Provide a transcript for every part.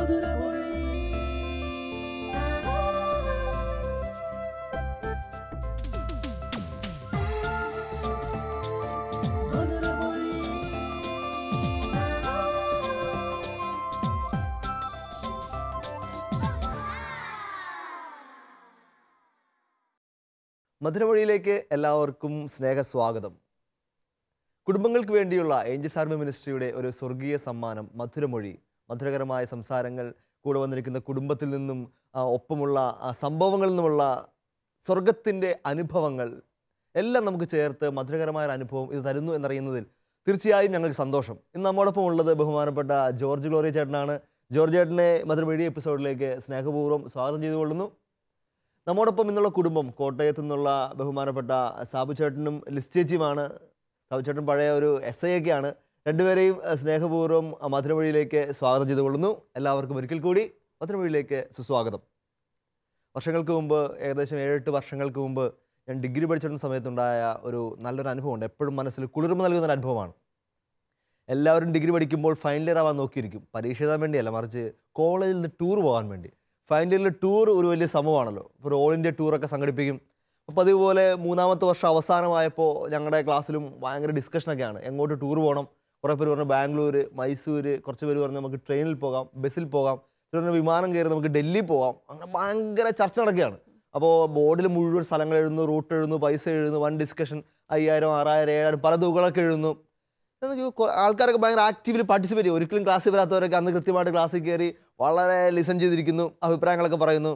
മധുരമൊഴിയിലേക്ക് എല്ലാവർക്കും സ്നേഹസ്വാഗതം. കുടുംബങ്ങൾക്ക് വേണ്ടിയുള്ള ഏഞ്ചൽസ് ആർമി മിനിസ്ട്രിയുടെ ഒരു സ്വർഗീയ സമ്മാനം മധുരമൊഴി. മധുരകരമായ സംസാരങ്ങൾ, കൂടെ വന്നിരിക്കുന്ന കുടുംബത്തിൽ നിന്നും ഒപ്പമുള്ള സംഭവങ്ങളിൽ നിന്നുമുള്ള സ്വർഗത്തിൻ്റെ അനുഭവങ്ങൾ എല്ലാം നമുക്ക് ചേർത്ത് മധുരകരമായ അനുഭവം ഇത് തരുന്നു എന്നറിയുന്നതിൽ തീർച്ചയായും ഞങ്ങൾക്ക് സന്തോഷം. ഇന്ന് നമ്മോടൊപ്പം ഉള്ളത് ബഹുമാനപ്പെട്ട ജോർജ് ഗ്ലോറിയ ചേട്ടനാണ്. ജോർജ് ചേട്ടനെ മധുരമൊഴി എപ്പിസോഡിലേക്ക് സ്നേഹപൂർവ്വം സ്വാഗതം ചെയ്തുകൊള്ളുന്നു. നമ്മോടൊപ്പം ഇന്നുള്ള കുടുംബം കോട്ടയത്തു നിന്നുള്ള ബഹുമാനപ്പെട്ട സാബു ചേട്ടനും ലിസ് ചേച്ചിയുമാണ്. സാബു ചേട്ടൻ പഴയ ഒരു SI ഒക്കെയാണ്. രണ്ടുപേരെയും സ്നേഹപൂർവ്വം മധുരമൊഴിയിലേക്ക് സ്വാഗതം ചെയ്തുകൊള്ളുന്നു. എല്ലാവർക്കും ഒരിക്കൽ കൂടി മധുരമൊഴിയിലേക്ക് സുസ്വാഗതം. വർഷങ്ങൾക്ക് മുമ്പ്, ഏകദേശം 7-8 വർഷങ്ങൾക്ക് മുമ്പ് ഞാൻ ഡിഗ്രി പഠിച്ചിരുന്ന സമയത്തുണ്ടായ ഒരു നല്ലൊരു അനുഭവമുണ്ട്. എപ്പോഴും മനസ്സിൽ കുളിർമ നൽകുന്നൊരു അനുഭവമാണ്. എല്ലാവരും ഡിഗ്രി പഠിക്കുമ്പോൾ ഫൈനൽ ഇയർ ആവാൻ നോക്കിയിരിക്കും. പരീക്ഷ എഴുതാൻ വേണ്ടിയല്ല, മറിച്ച് കോളേജിൽ നിന്ന് ടൂർ പോകാൻ വേണ്ടി. ഫൈനൽ ഇയറിൽ ടൂർ ഒരു വലിയ സംഭവമാണല്ലോ. ഇപ്പോൾ ഒരു ഓൾ ഇന്ത്യ ടൂറൊക്കെ സംഘടിപ്പിക്കും. അപ്പോൾ അതുപോലെ 3ാമത്തെ വർഷം അവസാനമായപ്പോൾ ഞങ്ങളുടെ ക്ലാസ്സിലും ഭയങ്കര ഡിസ്കഷനൊക്കെയാണ്. എങ്ങോട്ട് ടൂർ പോകണം. കുറേ പേര് പറഞ്ഞു ബാംഗ്ലൂർ, മൈസൂർ, കുറച്ച് പേര് പറഞ്ഞു നമുക്ക് ട്രെയിനിൽ പോകാം, ബസ്സിൽ പോകാം, ചിലർ വിമാനം കയറി നമുക്ക് ഡൽഹി പോകാം. അങ്ങനെ ഭയങ്കര ചർച്ച നടക്കുകയാണ്. അപ്പോൾ ബോർഡിൽ മുഴുവൻ സ്ഥലങ്ങൾ എഴുതുന്നു, റൂട്ട് എഴുതുന്നു, പൈസ എഴുതുന്നു, വൺ ഡിസ്കഷൻ 5000, 6000, 7000 പല തുകകളൊക്കെ എഴുതുന്നു. ആൾക്കാരൊക്കെ ഭയങ്കര ആക്റ്റീവ്ലി പാർട്ടിസിപ്പേറ്റ് ചെയ്യും. ഒരിക്കലും ക്ലാസ്സിൽ വരാത്തവരൊക്കെ അന്ന് കൃത്യമായിട്ട് ക്ലാസ്സിൽ കയറി വളരെ ലിസൺ ചെയ്തിരിക്കുന്നു, അഭിപ്രായങ്ങളൊക്കെ പറയുന്നു.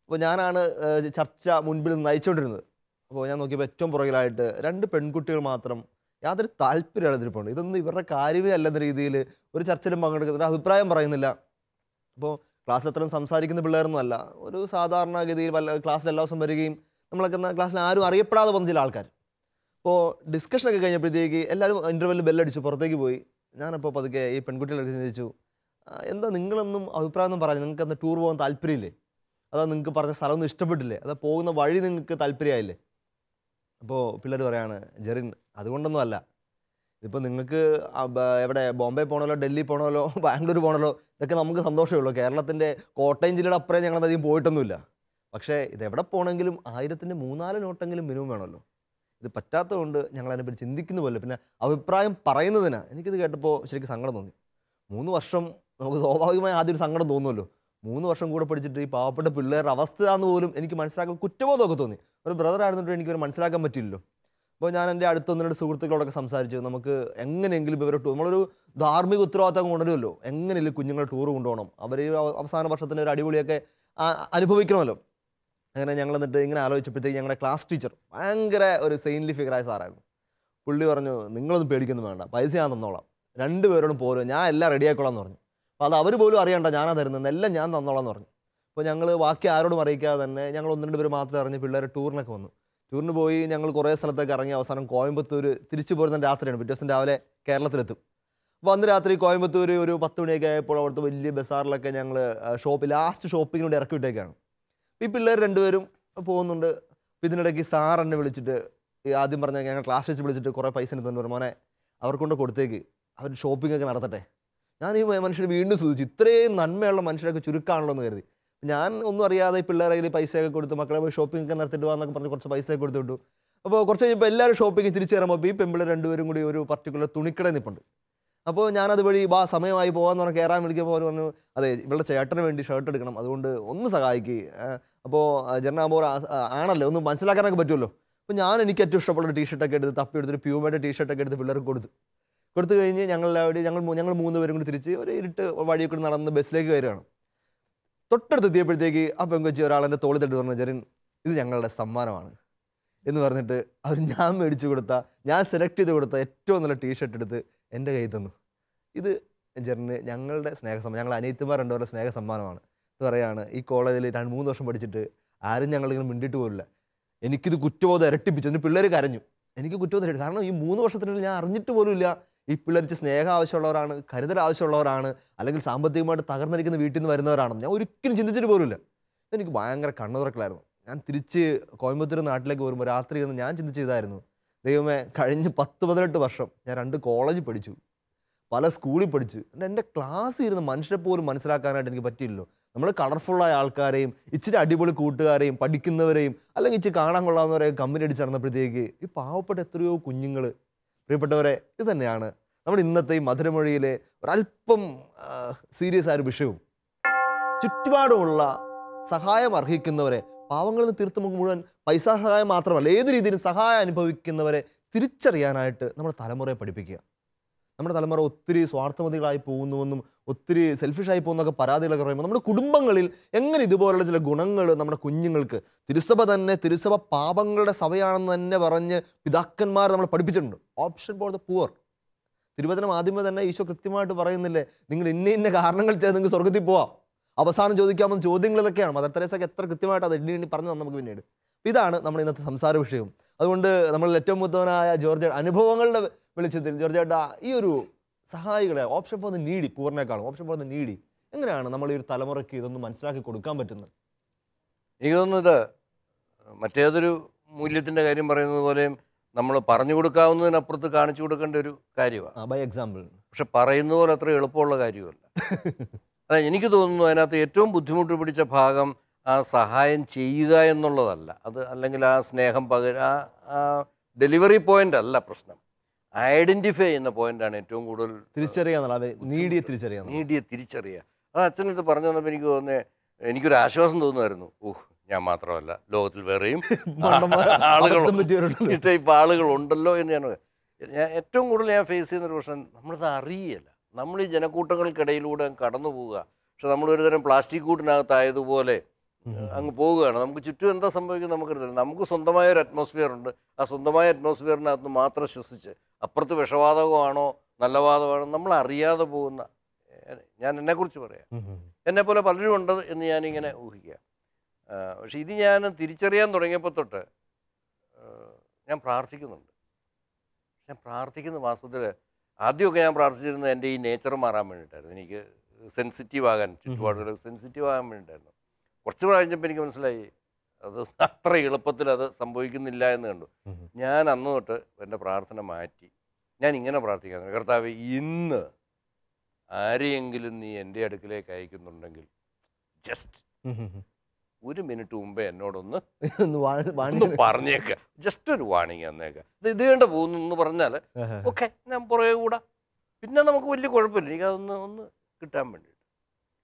അപ്പോൾ ഞാനാണ് ചർച്ച മുൻപിൽ നയിച്ചുകൊണ്ടിരുന്നത്. അപ്പോൾ ഞാൻ നോക്കിയപ്പോൾ ഏറ്റവും പുറകിലായിട്ട് 2 പെൺകുട്ടികൾ മാത്രം യാതൊരു താല്പര്യമാണ് ഇതിരിപ്പുണ്ട്. ഇതൊന്നും ഇവരുടെ കാര്യമേ അല്ലെന്ന രീതിയിൽ ഒരു ചർച്ചയിലും പങ്കെടുക്കുന്നില്ല, അഭിപ്രായം പറയുന്നില്ല. അപ്പോൾ ക്ലാസ്സിൽ അത്രയും സംസാരിക്കുന്ന പിള്ളേരൊന്നും അല്ല. ഒരു സാധാരണഗതിയിൽ ക്ലാസ്സിൽ എല്ലാ ദിവസം വരികയും നമ്മളൊക്കെ ക്ലാസ്സിൽ ആരും അറിയപ്പെടാതെ വന്ന ചില ആൾക്കാർ. അപ്പോൾ ഡിസ്കഷനൊക്കെ കഴിഞ്ഞപ്പോഴത്തേക്ക് എല്ലാവരും ഇൻ്റർവെല്ലിൽ ബെല്ലടിച്ചു, പുറത്തേക്ക് പോയി. ഞാനപ്പോൾ പതുക്കെ ഈ പെൺകുട്ടികളെ ചോദിച്ചു, എന്താ നിങ്ങളൊന്നും അഭിപ്രായമൊന്നും പറഞ്ഞു, നിങ്ങൾക്ക് അന്ന് ടൂർ പോകാൻ താല്പര്യമില്ലേ? അതാ നിങ്ങൾക്ക് പറഞ്ഞ സ്ഥലമൊന്നും ഇഷ്ടപ്പെട്ടില്ലേ? അതാ പോകുന്ന വഴി നിങ്ങൾക്ക് താല്പര്യമായില്ലേ? അപ്പോൾ പിള്ളേർ പറയാണ്, ജെറിൻ അതുകൊണ്ടൊന്നും അല്ല, ഇതിപ്പോൾ നിങ്ങൾക്ക് എവിടെ ബോംബെ പോകണമല്ലോ, ഡൽഹി പോകണമല്ലോ, ബാംഗ്ലൂർ പോകണമല്ലോ, ഇതൊക്കെ നമുക്ക് സന്തോഷമേ ഉള്ളൂ. കേരളത്തിൻ്റെ കോട്ടയം ജില്ലയുടെ അപ്പുറം ഞങ്ങളധികം പോയിട്ടൊന്നുമില്ല. പക്ഷേ ഇതെവിടെ പോകണമെങ്കിലും 1000-ൻ്റെ 3-4 നോട്ടെങ്കിലും മിനിമം വേണമല്ലോ. ഇത് പറ്റാത്തതുകൊണ്ട് ഞങ്ങളതിനെപ്പറ്റി ചിന്തിക്കുന്ന പോലെ. പിന്നെ അഭിപ്രായം പറയുന്നതിന് എനിക്കിത് കേട്ടപ്പോൾ ശരിക്കും സങ്കടം തോന്നി. 3 വർഷം നമുക്ക് സ്വാഭാവികമായി ആദ്യം ഒരു സങ്കടം തോന്നുമല്ലോ. 3 വർഷം കൂടെ പഠിച്ചിട്ട് ഈ പാവപ്പെട്ട പിള്ളേരുടെ അവസ്ഥയാണെന്ന് പോലും എനിക്ക് മനസ്സിലാക്കാൻ കുറ്റബോധമൊക്കെ തോന്നി. ഒരു ബ്രദർ ആയിരുന്നിട്ട് എനിക്ക് മനസ്സിലാക്കാൻ പറ്റില്ലല്ലോ. അപ്പോൾ ഞാൻ എൻ്റെ അടുത്ത 1-2 സുഹൃത്തുക്കളോടൊക്കെ സംസാരിച്ചു. നമുക്ക് എങ്ങനെയെങ്കിലും ഇവരെ നമ്മളൊരു ധാർമ്മിക ഉത്തരവാദിത്തം കൊണ്ടുവരുമല്ലോ, എങ്ങനെയെങ്കിലും കുഞ്ഞുങ്ങളെ ടൂർ കൊണ്ടുപോകണം, അവർ അവസാന വർഷത്തിൻ്റെ ഒരു അടിപൊളിയൊക്കെ അനുഭവിക്കണമല്ലോ. അങ്ങനെ ഞങ്ങൾ എന്നിട്ട് ഇങ്ങനെ ആലോചിച്ചപ്പോഴത്തേക്ക് ഞങ്ങളുടെ ക്ലാസ് ടീച്ചർ ഭയങ്കര ഒരു സെയിൻലി ഫിഗറായ സാറായിരുന്നു. പുള്ളി പറഞ്ഞു, നിങ്ങളൊന്നും പേടിക്കൊന്നും വേണ്ട, പൈസ ഞാൻ തന്നോളാം, 2 പേരോടും പോരും, ഞാൻ എല്ലാം റെഡിയാക്കോളാം എന്ന് പറഞ്ഞു. അപ്പോൾ അത് അവർ പോലും അറിയണ്ട, ഞാനാ തരുന്നത്, എല്ലാം ഞാൻ തന്നോളാം എന്ന് പറഞ്ഞു. അപ്പോൾ ഞങ്ങൾ ബാക്കി ആരോടും അറിയിക്കാതെ തന്നെ ഞങ്ങൾ 1-2 പേര് മാത്രമേ അറിഞ്ഞ് പിള്ളേരെ ടൂറിനൊക്കെ വന്നു. ടൂറിന് പോയി ഞങ്ങൾ കുറേ സ്ഥലത്തൊക്കെ ഇറങ്ങി അവസാനം കോയമ്പത്തൂർ തിരിച്ചു പോരുന്ന രാത്രിയാണ്. പിറ്റേ ദിവസം രാവിലെ കേരളത്തിലെത്തും. അപ്പോൾ അന്ന് രാത്രി കോയമ്പത്തൂർ ഒരു 10 മണിയൊക്കെ ആയപ്പോൾ അവിടുത്തെ വലിയ ബസാറിലൊക്കെ ഞങ്ങൾ ലാസ്റ്റ് ഷോപ്പിങ്ങിനോട് ഇറക്കി വിട്ടേക്കാണ്. ഈ പിള്ളേർ 2 പേരും പോകുന്നുണ്ട്. അപ്പോൾ ഇതിനിടയ്ക്ക് സാർ എന്നെ വിളിച്ചിട്ട് ആദ്യം പറഞ്ഞ ഞങ്ങൾ ക്ലാസ് വെച്ച് വിളിച്ചിട്ട് കുറേ പൈസ എടുത്തുകൊണ്ട് വരും, മോനെ അവർക്കൊണ്ട് കൊടുത്തേക്ക്, അവർ ഷോപ്പിംഗ് ഒക്കെ നടത്തട്ടെ. ഞാൻ ഈ മനുഷ്യർ വീണ്ടും സൂചിച്ചു, ഇത്രയും നന്മയുള്ള മനുഷ്യരൊക്കെ ചുരുക്കാണല്ലോ എന്ന് കരുതി. ഞാൻ ഒന്നും അറിയാതെ ഈ പിള്ളേരെ കയ്യിൽ പൈസയൊക്കെ കൊടുത്ത് മക്കളെ പോയി ഷോപ്പിംഗ് ഒക്കെ നടത്തിയിട്ട് പോകാമെന്നൊക്കെ പറഞ്ഞ് കുറച്ച് പൈസയൊക്കെ കൊടുത്തു വിട്ടു. അപ്പോൾ കുറച്ച് കഴിഞ്ഞപ്പോൾ എല്ലാവരും ഷോപ്പിംഗ് തിരിച്ചു കയറുമ്പോൾ ഈ പെൺപിള്ളേർ 2 പേരും കൂടി ഒരു പർട്ടിക്കുലർ തുണിക്കടയിൽ നിൽപ്പുണ്ട്. അപ്പോൾ ഞാനത് വഴി സമയമായി പോകാമെന്ന് പറഞ്ഞ് കയറാൻ വിളിക്കുമ്പോൾ അവർ പറഞ്ഞു, അതെ ഇവളുടെ ചേട്ടന് വേണ്ടി ഷർട്ട് എടുക്കണം, അതുകൊണ്ട് ഒന്ന് സഹായിക്കുക. അപ്പോൾ ജെറിനാകുമ്പോൾ ആണല്ലോ, ഒന്ന് മനസ്സിലാക്കാനൊക്കെ പറ്റുമല്ലോ. അപ്പോൾ എനിക്ക് ഏറ്റവും ഇഷ്ടപ്പെട്ട ടീഷർട്ടൊക്കെ എടുത്ത് തപ്പി എടുത്തിട്ട് പ്യൂമയുടെ ടീഷർട്ടൊക്കെ എടുത്ത് പിള്ളേർക്ക് കൊടുത്തു കഴിഞ്ഞ് ഞങ്ങൾ 3 പേരും കൂടി തിരിച്ച് ഒരു ഇരുട്ട് വഴിയൊക്കെ നടന്ന് ബസ്സിലേക്ക് കയറുകയാണ്. തൊട്ടടുത്ത് എത്തിയപ്പോഴത്തേക്ക് ആ പെങ്കൊച്ചി ഒരാളെൻ്റെ തോളിൽ തട്ടി പറഞ്ഞു, ജെറിൻ ഇത് ഞങ്ങളുടെ സമ്മാനമാണ് എന്ന് പറഞ്ഞിട്ട് അവർ ഞാൻ മേടിച്ചു കൊടുത്ത, ഞാൻ സെലക്ട് ചെയ്ത് കൊടുത്ത ഏറ്റവും നല്ല ടീഷർട്ട് എടുത്ത് എൻ്റെ കയ്യിൽ തന്നു. ഇത് ജെറിന് ഞങ്ങളുടെ സ്നേഹസമ്മാനം, ഞങ്ങൾ അനിയത്തിമാർ 2 പേരുടെ സ്നേഹ സമ്മാനമാണ് എന്ന് പറയുകയാണ്. ഈ കോളേജിൽ 3 വർഷം പഠിച്ചിട്ട് ആരും ഞങ്ങളിങ്ങനെ മിണ്ടിയിട്ട് പോലില്ല. എനിക്കിത് കുറ്റബോധം ഇരട്ടിപ്പിച്ചു. എന്നിട്ട് പിള്ളേർ കരഞ്ഞു. എനിക്ക് കുറ്റബോധം ഇരട്ടി, കാരണം ഈ 3 വർഷത്തിനുള്ളിൽ ഞാൻ അറിഞ്ഞിട്ട് പോലും ഇല്ല ഈ പിള്ളേർക്ക് സ്നേഹം ആവശ്യമുള്ളവരാണ്, കരുതൽ ആവശ്യമുള്ളവരാണ്, അല്ലെങ്കിൽ സാമ്പത്തികമായിട്ട് തകർന്നിരിക്കുന്ന വീട്ടിൽ നിന്ന് വരുന്നവരാണെന്ന് ഞാൻ ഒരിക്കലും ചിന്തിച്ചിട്ട് പോലുമില്ല. എനിക്ക് ഭയങ്കര കണ്ണു തുറക്കലായിരുന്നു. ഞാൻ തിരിച്ച് കോയമ്പത്തൂർ നാട്ടിലേക്ക് വരുമ്പോൾ രാത്രി ഇരുന്ന് ഞാൻ ചിന്തിച്ചതായിരുന്നു, ദൈവമേ കഴിഞ്ഞ 10-18 വർഷം ഞാൻ 2 കോളേജ് പഠിച്ചു, പല സ്കൂളിൽ പഠിച്ച് എൻ്റെ ക്ലാസ്സിൽ ഇരുന്ന് മനുഷ്യരെ പോലും മനസ്സിലാക്കാനായിട്ട് എനിക്ക് പറ്റിയില്ലല്ലോ. നമ്മൾ കളർഫുള്ളായ ആൾക്കാരെയും ഇച്ചിരി അടിപൊളി കൂട്ടുകാരെയും പഠിക്കുന്നവരെയും അല്ലെങ്കിൽ ഇച്ചിരി കാണാൻ കൊള്ളാവുന്നവരെയും കമ്പനി അടിച്ചിറന്നപ്പോഴത്തേക്ക് ഈ പാവപ്പെട്ട എത്രയോ കുഞ്ഞുങ്ങൾ, പ്രിയപ്പെട്ടവരെ, ഇത് തന്നെയാണ് നമ്മുടെ ഇന്നത്തെ ഈ മധുരമൊഴിയിലെ ഒരല്പം സീരിയസ് ആയ ഒരു വിഷയവും. ചുറ്റുപാടുമുള്ള സഹായം അർഹിക്കുന്നവരെ, പാവങ്ങളിൽ നിന്ന് തീർത്ത് നമുക്ക് മുഴുവൻ പൈസ സഹായം മാത്രമല്ല, ഏത് രീതിയിലും സഹായം അനുഭവിക്കുന്നവരെ തിരിച്ചറിയാനായിട്ട് നമ്മുടെ തലമുറയെ പഠിപ്പിക്കുക. നമ്മുടെ തലമുറ ഒത്തിരി സ്വാർത്ഥമതികളായി പോകുന്നുവെന്നും ഒത്തിരി സെൽഫിഷായി പോകുന്നൊക്കെ പരാതികളൊക്കെ പറയുമ്പോൾ നമ്മുടെ കുടുംബങ്ങളിൽ എങ്ങനെ ഇതുപോലുള്ള ചില ഗുണങ്ങൾ നമ്മുടെ കുഞ്ഞുങ്ങൾക്ക്, തിരുസഭ പാപങ്ങളുടെ സഭയാണെന്ന് തന്നെ പറഞ്ഞ് പിതാക്കന്മാർ നമ്മൾ പഠിപ്പിച്ചിട്ടുണ്ട്. Option for the poor. തിരുവചനം ആദ്യമേ തന്നെ ഈശോ കൃത്യമായിട്ട് പറയുന്നില്ലേ, നിങ്ങൾ ഇന്ന കാരണങ്ങൾ ചെയ്ത് നിങ്ങൾക്ക് സ്വർഗത്തിൽ പോവാം. അവസാനം ചോദിക്കാമെന്ന് ചോദ്യങ്ങൾ ഇതൊക്കെയാണ്. മദർ തെരേസയൊക്കെ എത്ര കൃത്യമായിട്ട് അത് എണ്ണി പറഞ്ഞു തന്നെ നമുക്ക് പിന്നീട്. ഇതാണ് നമ്മുടെ ഇന്നത്തെ സംസാര വിഷയം. അതുകൊണ്ട് നമ്മൾ ഏറ്റവും മൂത്തവനായ ജോർജ് അനുഭവങ്ങളുടെ വെളിച്ചത്തിൽ ജോർജേട്ടാ, ഈ ഒരു സഹായികളെ ഓപ്ഷൻ ഫോർ ദ നീഡി, പൂർണ്ണേക്കാളും ഓപ്ഷൻ ഫോർ ദ നീഡി, എങ്ങനെയാണ് നമ്മൾ ഈ ഒരു തലമുറയ്ക്ക് ഇതൊന്നും മനസ്സിലാക്കി കൊടുക്കാൻ പറ്റുന്നത്? എനിക്ക് തോന്നുന്നത് മറ്റേതൊരു മൂല്യത്തിൻ്റെ കാര്യം പറയുന്നത് പോലെയും നമ്മൾ പറഞ്ഞു കൊടുക്കാവുന്നതിനപ്പുറത്ത് കാണിച്ചു കൊടുക്കേണ്ട ഒരു കാര്യമാണ്, ബൈ എക്സാമ്പിൾ. പക്ഷെ പറയുന്ന പോലെ അത്ര എളുപ്പമുള്ള കാര്യമല്ല. അതെ, എനിക്ക് തോന്നുന്നു അതിനകത്ത് ഏറ്റവും ബുദ്ധിമുട്ട് പിടിച്ച ഭാഗം ആ സഹായം ചെയ്യുക എന്നുള്ളതല്ല, അത് അല്ലെങ്കിൽ ആ സ്നേഹം ആ ഡെലിവറി പോയിന്റ് അല്ല പ്രശ്നം, ഐഡൻറ്റിഫൈ ചെയ്യുന്ന പോയിന്റാണ് ഏറ്റവും കൂടുതൽ. നീഡിയെ തിരിച്ചറിയുക. അത് അച്ഛൻ ഇത് പറഞ്ഞു തന്നപ്പോൾ എനിക്ക് തോന്നുന്നത്, എനിക്കൊരു ആശ്വാസം തോന്നുമായിരുന്നു. ഞാൻ മാത്രമല്ല, ലോകത്തിൽ വേറെയും ഈ ടൈപ്പ് ആളുകളുണ്ടല്ലോ എന്ന് ഞാൻ ഏറ്റവും കൂടുതൽ ഫേസ് ചെയ്യുന്നൊരു പ്രശ്നം, നമ്മളിത് അറിയില്ല. നമ്മൾ ഈ ജനക്കൂട്ടങ്ങൾക്കിടയിലൂടെ കടന്നു പോവുക, പക്ഷെ നമ്മളൊരു തരം പ്ലാസ്റ്റിക് കൂട്ടിനകത്തായതുപോലെ അങ്ങ് പോവുകയാണ്. നമുക്ക് ചുറ്റും എന്താ സംഭവിക്കുന്നത് നമുക്കറിയില്ല. നമുക്ക് സ്വന്തമായ ഒരു അറ്റ്മോസ്ഫിയർ ഉണ്ട്. ആ സ്വന്തമായ അറ്റ്മോസ്ഫിയറിനകത്ത് മാത്രം ശ്വസിച്ച് അപ്പുറത്ത് വിഷവാതകമാണോ നല്ല വാതകമാണോ നമ്മൾ അറിയാതെ പോകുന്ന, ഞാൻ എന്നെക്കുറിച്ച് പറയാം, എന്നെപ്പോലെ പലരും ഉണ്ട് എന്ന് ഞാനിങ്ങനെ ഊഹിക്കുക. പക്ഷെ ഇത് ഞാൻ തിരിച്ചറിയാൻ തുടങ്ങിയപ്പോൾ തൊട്ട് ഞാൻ പ്രാർത്ഥിക്കുന്നുണ്ട്. ഞാൻ പ്രാർത്ഥിക്കുന്ന മാസത്തിൽ ആദ്യമൊക്കെ ഞാൻ പ്രാർത്ഥിച്ചിരുന്നത് എൻ്റെ ഈ നേച്ചർ മാറാൻ വേണ്ടിയിട്ടായിരുന്നു. എനിക്ക് സെൻസിറ്റീവ് ആകാൻ, ചുറ്റുപാടുകൾ സെൻസിറ്റീവ് ആകാൻ വേണ്ടിയിട്ടായിരുന്നു. കുറച്ച് കഴിഞ്ഞപ്പോൾ എനിക്ക് മനസ്സിലായി അത് അത്ര എളുപ്പത്തിൽ അത് സംഭവിക്കുന്നില്ല എന്ന് കണ്ടു. ഞാൻ അന്ന് തൊട്ട് എൻ്റെ പ്രാർത്ഥന മാറ്റി. ഞാൻ ഇങ്ങനെ പ്രാർത്ഥിക്കാൻ, കർത്താവേ, ഇന്ന് ആരെയെങ്കിലും നീ എൻ്റെ അടുക്കിലേക്ക് അയക്കുന്നുണ്ടെങ്കിൽ ജസ്റ്റ് 1 മിനിറ്റ് മുമ്പേ എന്നോടൊന്ന് പറഞ്ഞേക്ക, ജസ്റ്റ് ഒരു വാണിങ് തന്നേക്ക, ഇത് വേണ്ട പോകുന്നു എന്ന് പറഞ്ഞാൽ ഓക്കെ, ഞാൻ പുറകെ കൂടാ, പിന്നെ നമുക്ക് വലിയ കുഴപ്പമില്ല. എനിക്കതൊന്ന് കിട്ടാൻ വേണ്ടി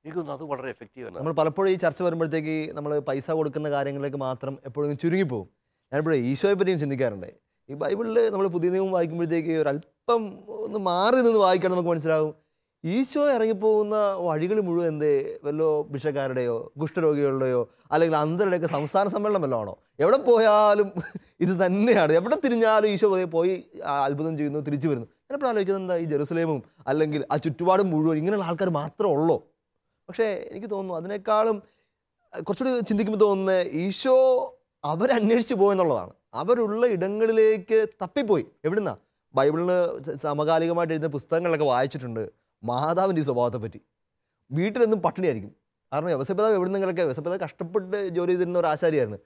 എനിക്കൊന്നും അത് വളരെ എഫക്റ്റീവാണ്. നമ്മൾ പലപ്പോഴും ഈ ചർച്ച വരുമ്പോഴത്തേക്ക് നമ്മൾ പൈസ കൊടുക്കുന്ന കാര്യങ്ങളിലേക്ക് മാത്രം എപ്പോഴും ചുരുങ്ങിപ്പോവും. ഞാനിപ്പോഴേ ഈശോയെ പറ്റിയും ചിന്തിക്കാറുണ്ട്. ഈ ബൈബിളിൽ നമ്മൾ പുതിയ നിയമം വായിക്കുമ്പോഴത്തേക്ക് ഒരല്പം ഒന്ന് മാറി നിന്ന് വായിക്കണം, നമുക്ക് മനസ്സിലാവും ഈശോ ഇറങ്ങിപ്പോകുന്ന വഴികൾ മുഴുവൻ എന്തേ വല്ലോ ഭിക്ഷക്കാരുടെയോ കുഷ്ഠരോഗികളുടെയോ അല്ലെങ്കിൽ അന്ധരുടെയൊക്കെ സംസ്ഥാന സമ്മേളനം വല്ലതും ആണോ? എവിടെ പോയാലും ഇത് തന്നെയാണ്. എവിടെ തിരിഞ്ഞാലും ഈശോ പോയി അത്ഭുതം ചെയ്യുന്നു, തിരിച്ചു വരുന്നു. ഞാനിപ്പോൾ ആലോചിക്കുന്നത് എന്താ, ഈ ജെറുസലേമും അല്ലെങ്കിൽ ആ ചുറ്റുപാടും മുഴുവൻ ഇങ്ങനെയുള്ള ആൾക്കാർ മാത്രമേ ഉള്ളൂ? പക്ഷേ എനിക്ക് തോന്നുന്നു അതിനേക്കാളും കുറച്ചുകൂടി ചിന്തിക്കുമ്പോൾ തോന്നുന്നത് ഈശോ അവരന്വേഷിച്ച് പോയെന്നുള്ളതാണ്. അവരുള്ള ഇടങ്ങളിലേക്ക് തപ്പിപ്പോയി. എവിടുന്നാ? ബൈബിളിന് സമകാലികമായിട്ട് എഴുതുന്ന പുസ്തകങ്ങളിലൊക്കെ വായിച്ചിട്ടുണ്ട് മാതാവിൻ്റെ ഈ സ്വഭാവത്തെ പറ്റി. വീട്ടിലെന്നും പട്ടിണിയായിരിക്കും. കാരണം യവസപിതാവ് എവിടുന്നെങ്കിലൊക്കെ, യവസപിതാവ് കഷ്ടപ്പെട്ട് ജോലി ചെയ്തിരുന്ന ഒരു ആശാരിയായിരുന്നു.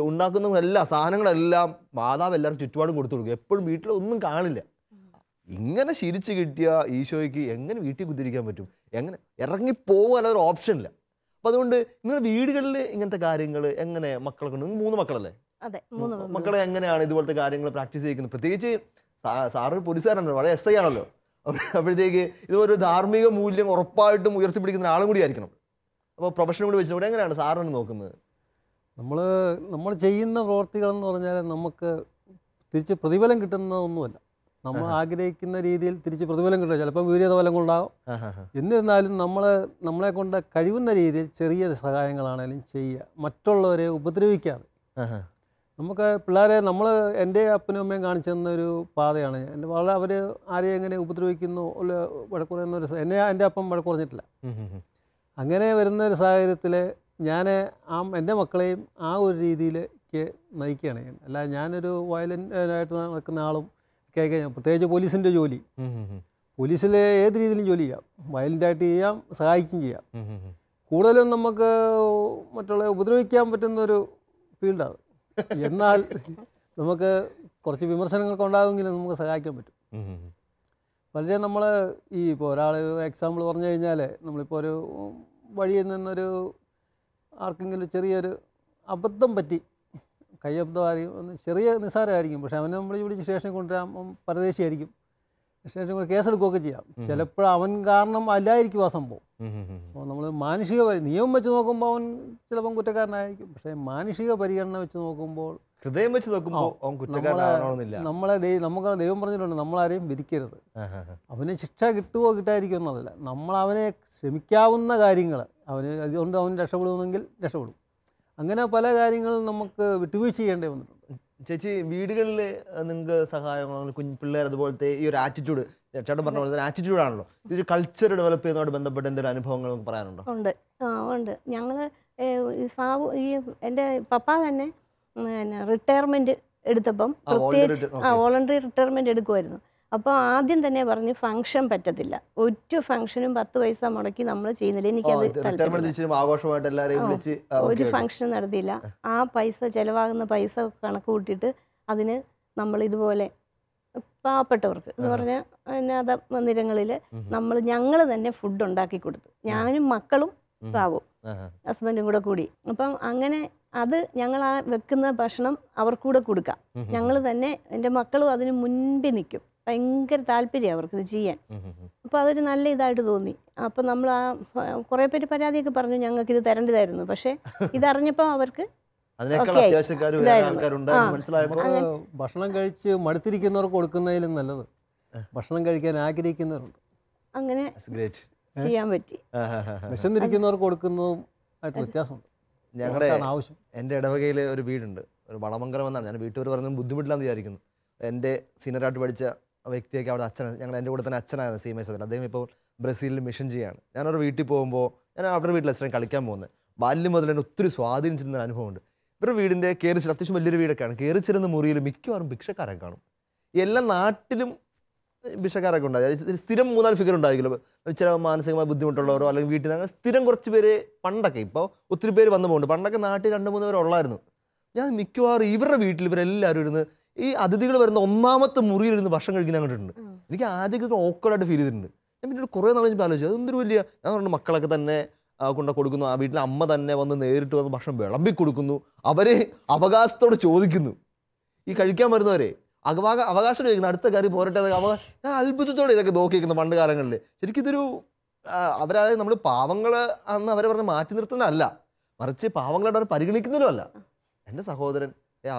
ഉണ്ടാക്കുന്ന എല്ലാ സാധനങ്ങളെല്ലാം മാതാവ് എല്ലാവർക്കും ചുറ്റുപാടും കൊടുത്തു കൊടുക്കും. എപ്പോഴും വീട്ടിലൊന്നും കാണില്ല. ഇങ്ങനെ ശീലിച്ച് കിട്ടിയ ഈശോയ്ക്ക് എങ്ങനെ വീട്ടിൽ കുത്തിരിക്കാൻ പറ്റും? എങ്ങനെ ഇറങ്ങിപ്പോകാൻ അതൊരു ഓപ്ഷനില്ല. അപ്പം അതുകൊണ്ട് നിങ്ങളുടെ വീടുകളിൽ ഇങ്ങനത്തെ കാര്യങ്ങൾ എങ്ങനെ മക്കളെ കൊണ്ട്, 3 മക്കളല്ലേ, മക്കളെ എങ്ങനെയാണ് ഇതുപോലത്തെ കാര്യങ്ങൾ പ്രാക്ടീസ് ചെയ്യിക്കുന്നത്? പ്രത്യേകിച്ച് സാറ് പോലീസുകാരാണല്ലോ, വളരെ SI ആണല്ലോ. അപ്പോഴത്തേക്ക് ഇതൊരു ധാർമ്മിക മൂല്യം ഉറപ്പായിട്ടും ഉയർത്തിപ്പിടിക്കുന്ന ആളും കൂടി ആയിരിക്കണം. അപ്പോൾ പ്രൊഫഷനും കൂടി വെച്ചുകൊണ്ട് എങ്ങനെയാണ് സാറിന് നോക്കുന്നത്? നമ്മൾ ചെയ്യുന്ന പ്രവർത്തികളെന്ന് പറഞ്ഞാൽ നമുക്ക് തിരിച്ച് പ്രതിഫലം കിട്ടുന്നതൊന്നുമല്ല. നമ്മൾ ആഗ്രഹിക്കുന്ന രീതിയിൽ തിരിച്ച് പ്രതിഫലം കിട്ടുക ചിലപ്പം വിപരീത ഫലം കൊണ്ടാകും. എന്നിരുന്നാലും നമ്മളെ കൊണ്ട് കഴിവുന്ന രീതിയിൽ ചെറിയ സഹായങ്ങളാണെങ്കിലും ചെയ്യുക, മറ്റുള്ളവരെ ഉപദ്രവിക്കാതെ. നമുക്ക് പിള്ളേരെ എൻ്റെ അപ്പനും അമ്മയും കാണിച്ചു തന്നൊരു പാതയാണ്. വളരെ അവർ ആരെയും എങ്ങനെ ഉപദ്രവിക്കുന്നു വഴക്കുറയുന്നൊരു എൻ്റെ അപ്പം വഴക്കുറഞ്ഞിട്ടില്ല. അങ്ങനെ വരുന്നൊരു സാഹചര്യത്തിൽ ഞാൻ എൻ്റെ മക്കളെയും ആ ഒരു രീതിയിലേക്ക് നയിക്കുകയാണ് ഞാൻ. അല്ല, ഞാനൊരു വയലൻ്റായിട്ട് നടക്കുന്ന ആളും ഒക്കെ, പ്രത്യേകിച്ച് പോലീസിൻ്റെ ജോലി, പോലീസിൽ ഏത് രീതിയിലും ജോലി ചെയ്യാം, വയലൻ്റായിട്ട് ചെയ്യാം, സഹായിക്കുകയും ചെയ്യാം. കൂടുതലും നമുക്ക് മറ്റുള്ള ഉപദ്രവിക്കാൻ പറ്റുന്നൊരു ഫീൽഡാണ്. എന്നാൽ നമുക്ക് കുറച്ച് വിമർശനങ്ങളൊക്കെ ഉണ്ടാകുമെങ്കിലും നമുക്ക് സഹായിക്കാൻ പറ്റും. പലരും നമ്മൾ ഈ ഇപ്പോൾ ഒരാൾ എക്സാമ്പിൾ പറഞ്ഞു കഴിഞ്ഞാൽ നമ്മളിപ്പോൾ ഒരു വഴിയിൽ നിന്നൊരു ആർക്കെങ്കിലും ചെറിയൊരു അബദ്ധം പറ്റി, കയ്യബദ്ധമായിരിക്കും, ഒന്ന് ചെറിയ നിസ്സാരമായിരിക്കും, പക്ഷേ അവനെ നമ്മൾ വിളിച്ച് സ്റ്റേഷനിൽ കൊണ്ടുവരാൻ പരദേശിയായിരിക്കും, സ്റ്റേഷനിൽ കൊണ്ട് കേസെടുക്കുകയൊക്കെ ചെയ്യാം. ചിലപ്പോൾ അവൻ കാരണം അല്ലായിരിക്കും ആ സംഭവം. അപ്പോൾ നമ്മൾ മാനുഷിക നിയമം വെച്ച് നോക്കുമ്പോൾ അവൻ ചിലപ്പം കുറ്റക്കാരനായിരിക്കും, പക്ഷേ മാനുഷിക പരിഗണന വെച്ച് നോക്കുമ്പോൾ, ഹൃദയം വെച്ച് നോക്കുമ്പോൾ നമ്മളെ നമുക്ക് ദൈവം പറഞ്ഞിട്ടുണ്ട്, നമ്മളാരെയും വിധിക്കരുത്. അവന് ശിക്ഷ കിട്ടുമോ കിട്ടാതിരിക്കുമോ എന്നല്ല, നമ്മളവനെ ശ്രമിക്കാവുന്ന കാര്യങ്ങൾ അതുകൊണ്ട് അവൻ രക്ഷപ്പെടുമെന്നെങ്കിൽ രക്ഷപ്പെടും. അങ്ങനെ പല കാര്യങ്ങളും നമുക്ക് വിട്ടുവീഴ്ച ചെയ്യേണ്ടി വന്നിട്ടുണ്ട്. ചേച്ചി, വീടുകളിൽ നിങ്ങൾക്ക് സഹായങ്ങളോ പിള്ളേർ അതുപോലത്തെ ഈ ഒരു ആറ്റിറ്റ്യൂഡ്, ചേട്ടൻ പറഞ്ഞ പോലെ തന്നെ ആറ്റിറ്റ്യൂഡാണല്ലോ, ഇതൊരു കൾച്ചർ ഡെവലപ്പ് ചെയ്യുന്നതോട് ബന്ധപ്പെട്ട് എന്തെങ്കിലും അനുഭവങ്ങൾ നമുക്ക് പറയാനുണ്ടോ? ഉണ്ട്. ഞങ്ങൾ ഈ എൻ്റെ പപ്പ തന്നെ റിട്ടയർമെൻറ്റ് എടുത്തപ്പം പ്രത്യേകിച്ച് വോളണ്ടറി റിട്ടയർമെൻറ്റ് എടുക്കുമായിരുന്നു. അപ്പോൾ ആദ്യം തന്നെ പറഞ്ഞ് ഫംഗ്ഷൻ പറ്റത്തില്ല, ഒരു ഫംഗ്ഷനും 10 പൈസ മുടക്കി നമ്മൾ ചെയ്യുന്നില്ല, എനിക്കത് ഒരു ഫംഗ്ഷൻ നടത്തിയില്ല. ആ പൈസ ചിലവാകുന്ന പൈസ കണക്ക് കൂട്ടിയിട്ട് അതിന് നമ്മൾ ഇതുപോലെ പാവപ്പെട്ടവർക്ക് എന്ന് പറഞ്ഞാൽ അനാഥ മന്ദിരങ്ങളിൽ ഞങ്ങൾ തന്നെ ഫുഡ് ഉണ്ടാക്കി കൊടുത്തു, ഞാനും മക്കളും പാവും ഹസ്ബൻഡും കൂടി. അപ്പം അങ്ങനെ അത് ഞങ്ങൾ ആ വെക്കുന്ന ഭക്ഷണം അവർക്കൂടെ കൊടുക്കാം. ഞങ്ങൾ തന്നെ, എൻ്റെ മക്കളും അതിന് മുൻപിൽ നിൽക്കും, ഭയങ്കര താല്പര്യമാണ് അവർക്ക് ഇത് ചെയ്യാൻ. അപ്പോൾ അതൊരു നല്ല ഇതായിട്ട് തോന്നി. അപ്പം നമ്മൾ കുറേ പേര് പരാതിയൊക്കെ പറഞ്ഞു ഞങ്ങൾക്ക് ഇത് തരേണ്ടതായിരുന്നു, പക്ഷേ ഇതറിഞ്ഞപ്പോൾ അവർക്ക് ഭക്ഷണം കഴിച്ച് മടുത്തിരിക്കുന്നവർക്ക് കൊടുക്കുന്നതിലും നല്ലത് ഭക്ഷണം കഴിക്കാൻ ആഗ്രഹിക്കുന്നവരുണ്ട്, അങ്ങനെ ചെയ്യാൻ പറ്റി. വിശന്നിരിക്കുന്നവർക്ക് കൊടുക്കുന്നതും ആയിട്ട് വ്യത്യാസമുണ്ട്. ഞങ്ങളുടെ എൻ്റെ ഇടവകയിൽ ഒരു വീടുണ്ട്, ഒരു വളമംഗലം എന്നാണ്. ഞാൻ വീട്ടുകാർ പറഞ്ഞത് ബുദ്ധിമുട്ടില്ലാന്ന് വിചാരിക്കുന്നു. എൻ്റെ സീനിയറായിട്ട് പഠിച്ച വ്യക്തിയൊക്കെ അവിടെ അച്ഛനാണ്, ഞങ്ങൾ എൻ്റെ കൂടെ തന്നെ അച്ഛനായിരുന്നു CMS. അദ്ദേഹം ഇപ്പോൾ ബ്രസീലിൽ മിഷൻ ചെയ്യാണ്. ഞാനവരുടെ വീട്ടിൽ പോകുമ്പോൾ ഞാൻ അവരുടെ വീട്ടിൽ അച്ഛനെ കളിക്കാൻ പോകുന്നത് ബാല്യം മുതൽ തന്നെ ഒത്തിരി സ്വാധീനിച്ചിരുന്ന അനുഭവമുണ്ട്. ഇവരുടെ വീടിൻ്റെ കയറിച്ചിട്ട് അത്യാവശ്യം വലിയൊരു വീടൊക്കെയാണ്. കയറിച്ചിരുന്ന മുറിയിൽ മിക്കവാറും ഭിക്ഷക്കാരൊക്കെ കാണും. എല്ലാ നാട്ടിലും ഭിക്ഷക്കാരൊക്കെ ഉണ്ടാകും. സ്ഥിരം 3-4 ഫിഗർ ഉണ്ടായിരിക്കുമല്ലോ, ചില മാനസികമായ ബുദ്ധിമുട്ടുള്ളവരോ അല്ലെങ്കിൽ വീട്ടിൽ അങ്ങനെ സ്ഥിരം കുറച്ച് പേര്. പണ്ടൊക്കെ, ഇപ്പോൾ ഒത്തിരി പേര് വന്നു പോകുന്നുണ്ട്, പണ്ടൊക്കെ നാട്ടിൽ 2-3 പേര് ഉള്ളായിരുന്നു. ഞാൻ മിക്കവാറും ഇവരുടെ വീട്ടിൽ ഇവരെല്ലാവരും ഇരുന്ന് ഈ അതിഥികൾ വരുന്ന ഒന്നാമത്തെ മുറിയിലിരുന്ന് ഭക്ഷണം കഴിക്കുന്ന കണ്ടിട്ടുണ്ട്. എനിക്ക് ആദ്യമൊക്കെ ഓക്കോടായിട്ട് ഫീൽ ചെയ്തിട്ടുണ്ട്. ഞാൻ പിന്നീട് കുറേ നാൾ കഴിഞ്ഞപ്പോൾ ആലോചിച്ചു, അതൊന്നൊരു വലിയ, ഞാൻ പറഞ്ഞു മക്കളൊക്കെ തന്നെ കൊണ്ട് കൊടുക്കുന്നു, ആ വീട്ടിലെ അമ്മ തന്നെ വന്ന് നേരിട്ട് വന്ന് ഭക്ഷണം വിളമ്പി കൊടുക്കുന്നു, അവരെ അവകാശത്തോടെ ചോദിക്കുന്നു. ഈ കഴിക്കാൻ വരുന്നവരെ അവകാശം ചോദിക്കുന്നു, അടുത്ത കറി പോരട്ടെ. ഞാൻ അത്ഭുതത്തോടെ ഇതൊക്കെ നോക്കിയിരിക്കുന്നു പണ്ട് കാലങ്ങളിൽ. ശരിക്കും ഇതൊരു അവരതായത് നമ്മൾ പാവങ്ങൾ അന്ന് അവരെ പറഞ്ഞ് മാറ്റി നിർത്തുന്നതല്ല, മറിച്ച് പാവങ്ങളായിട്ട് അവർ പരിഗണിക്കുന്നതിലും അല്ല. എൻ്റെ സഹോദരൻ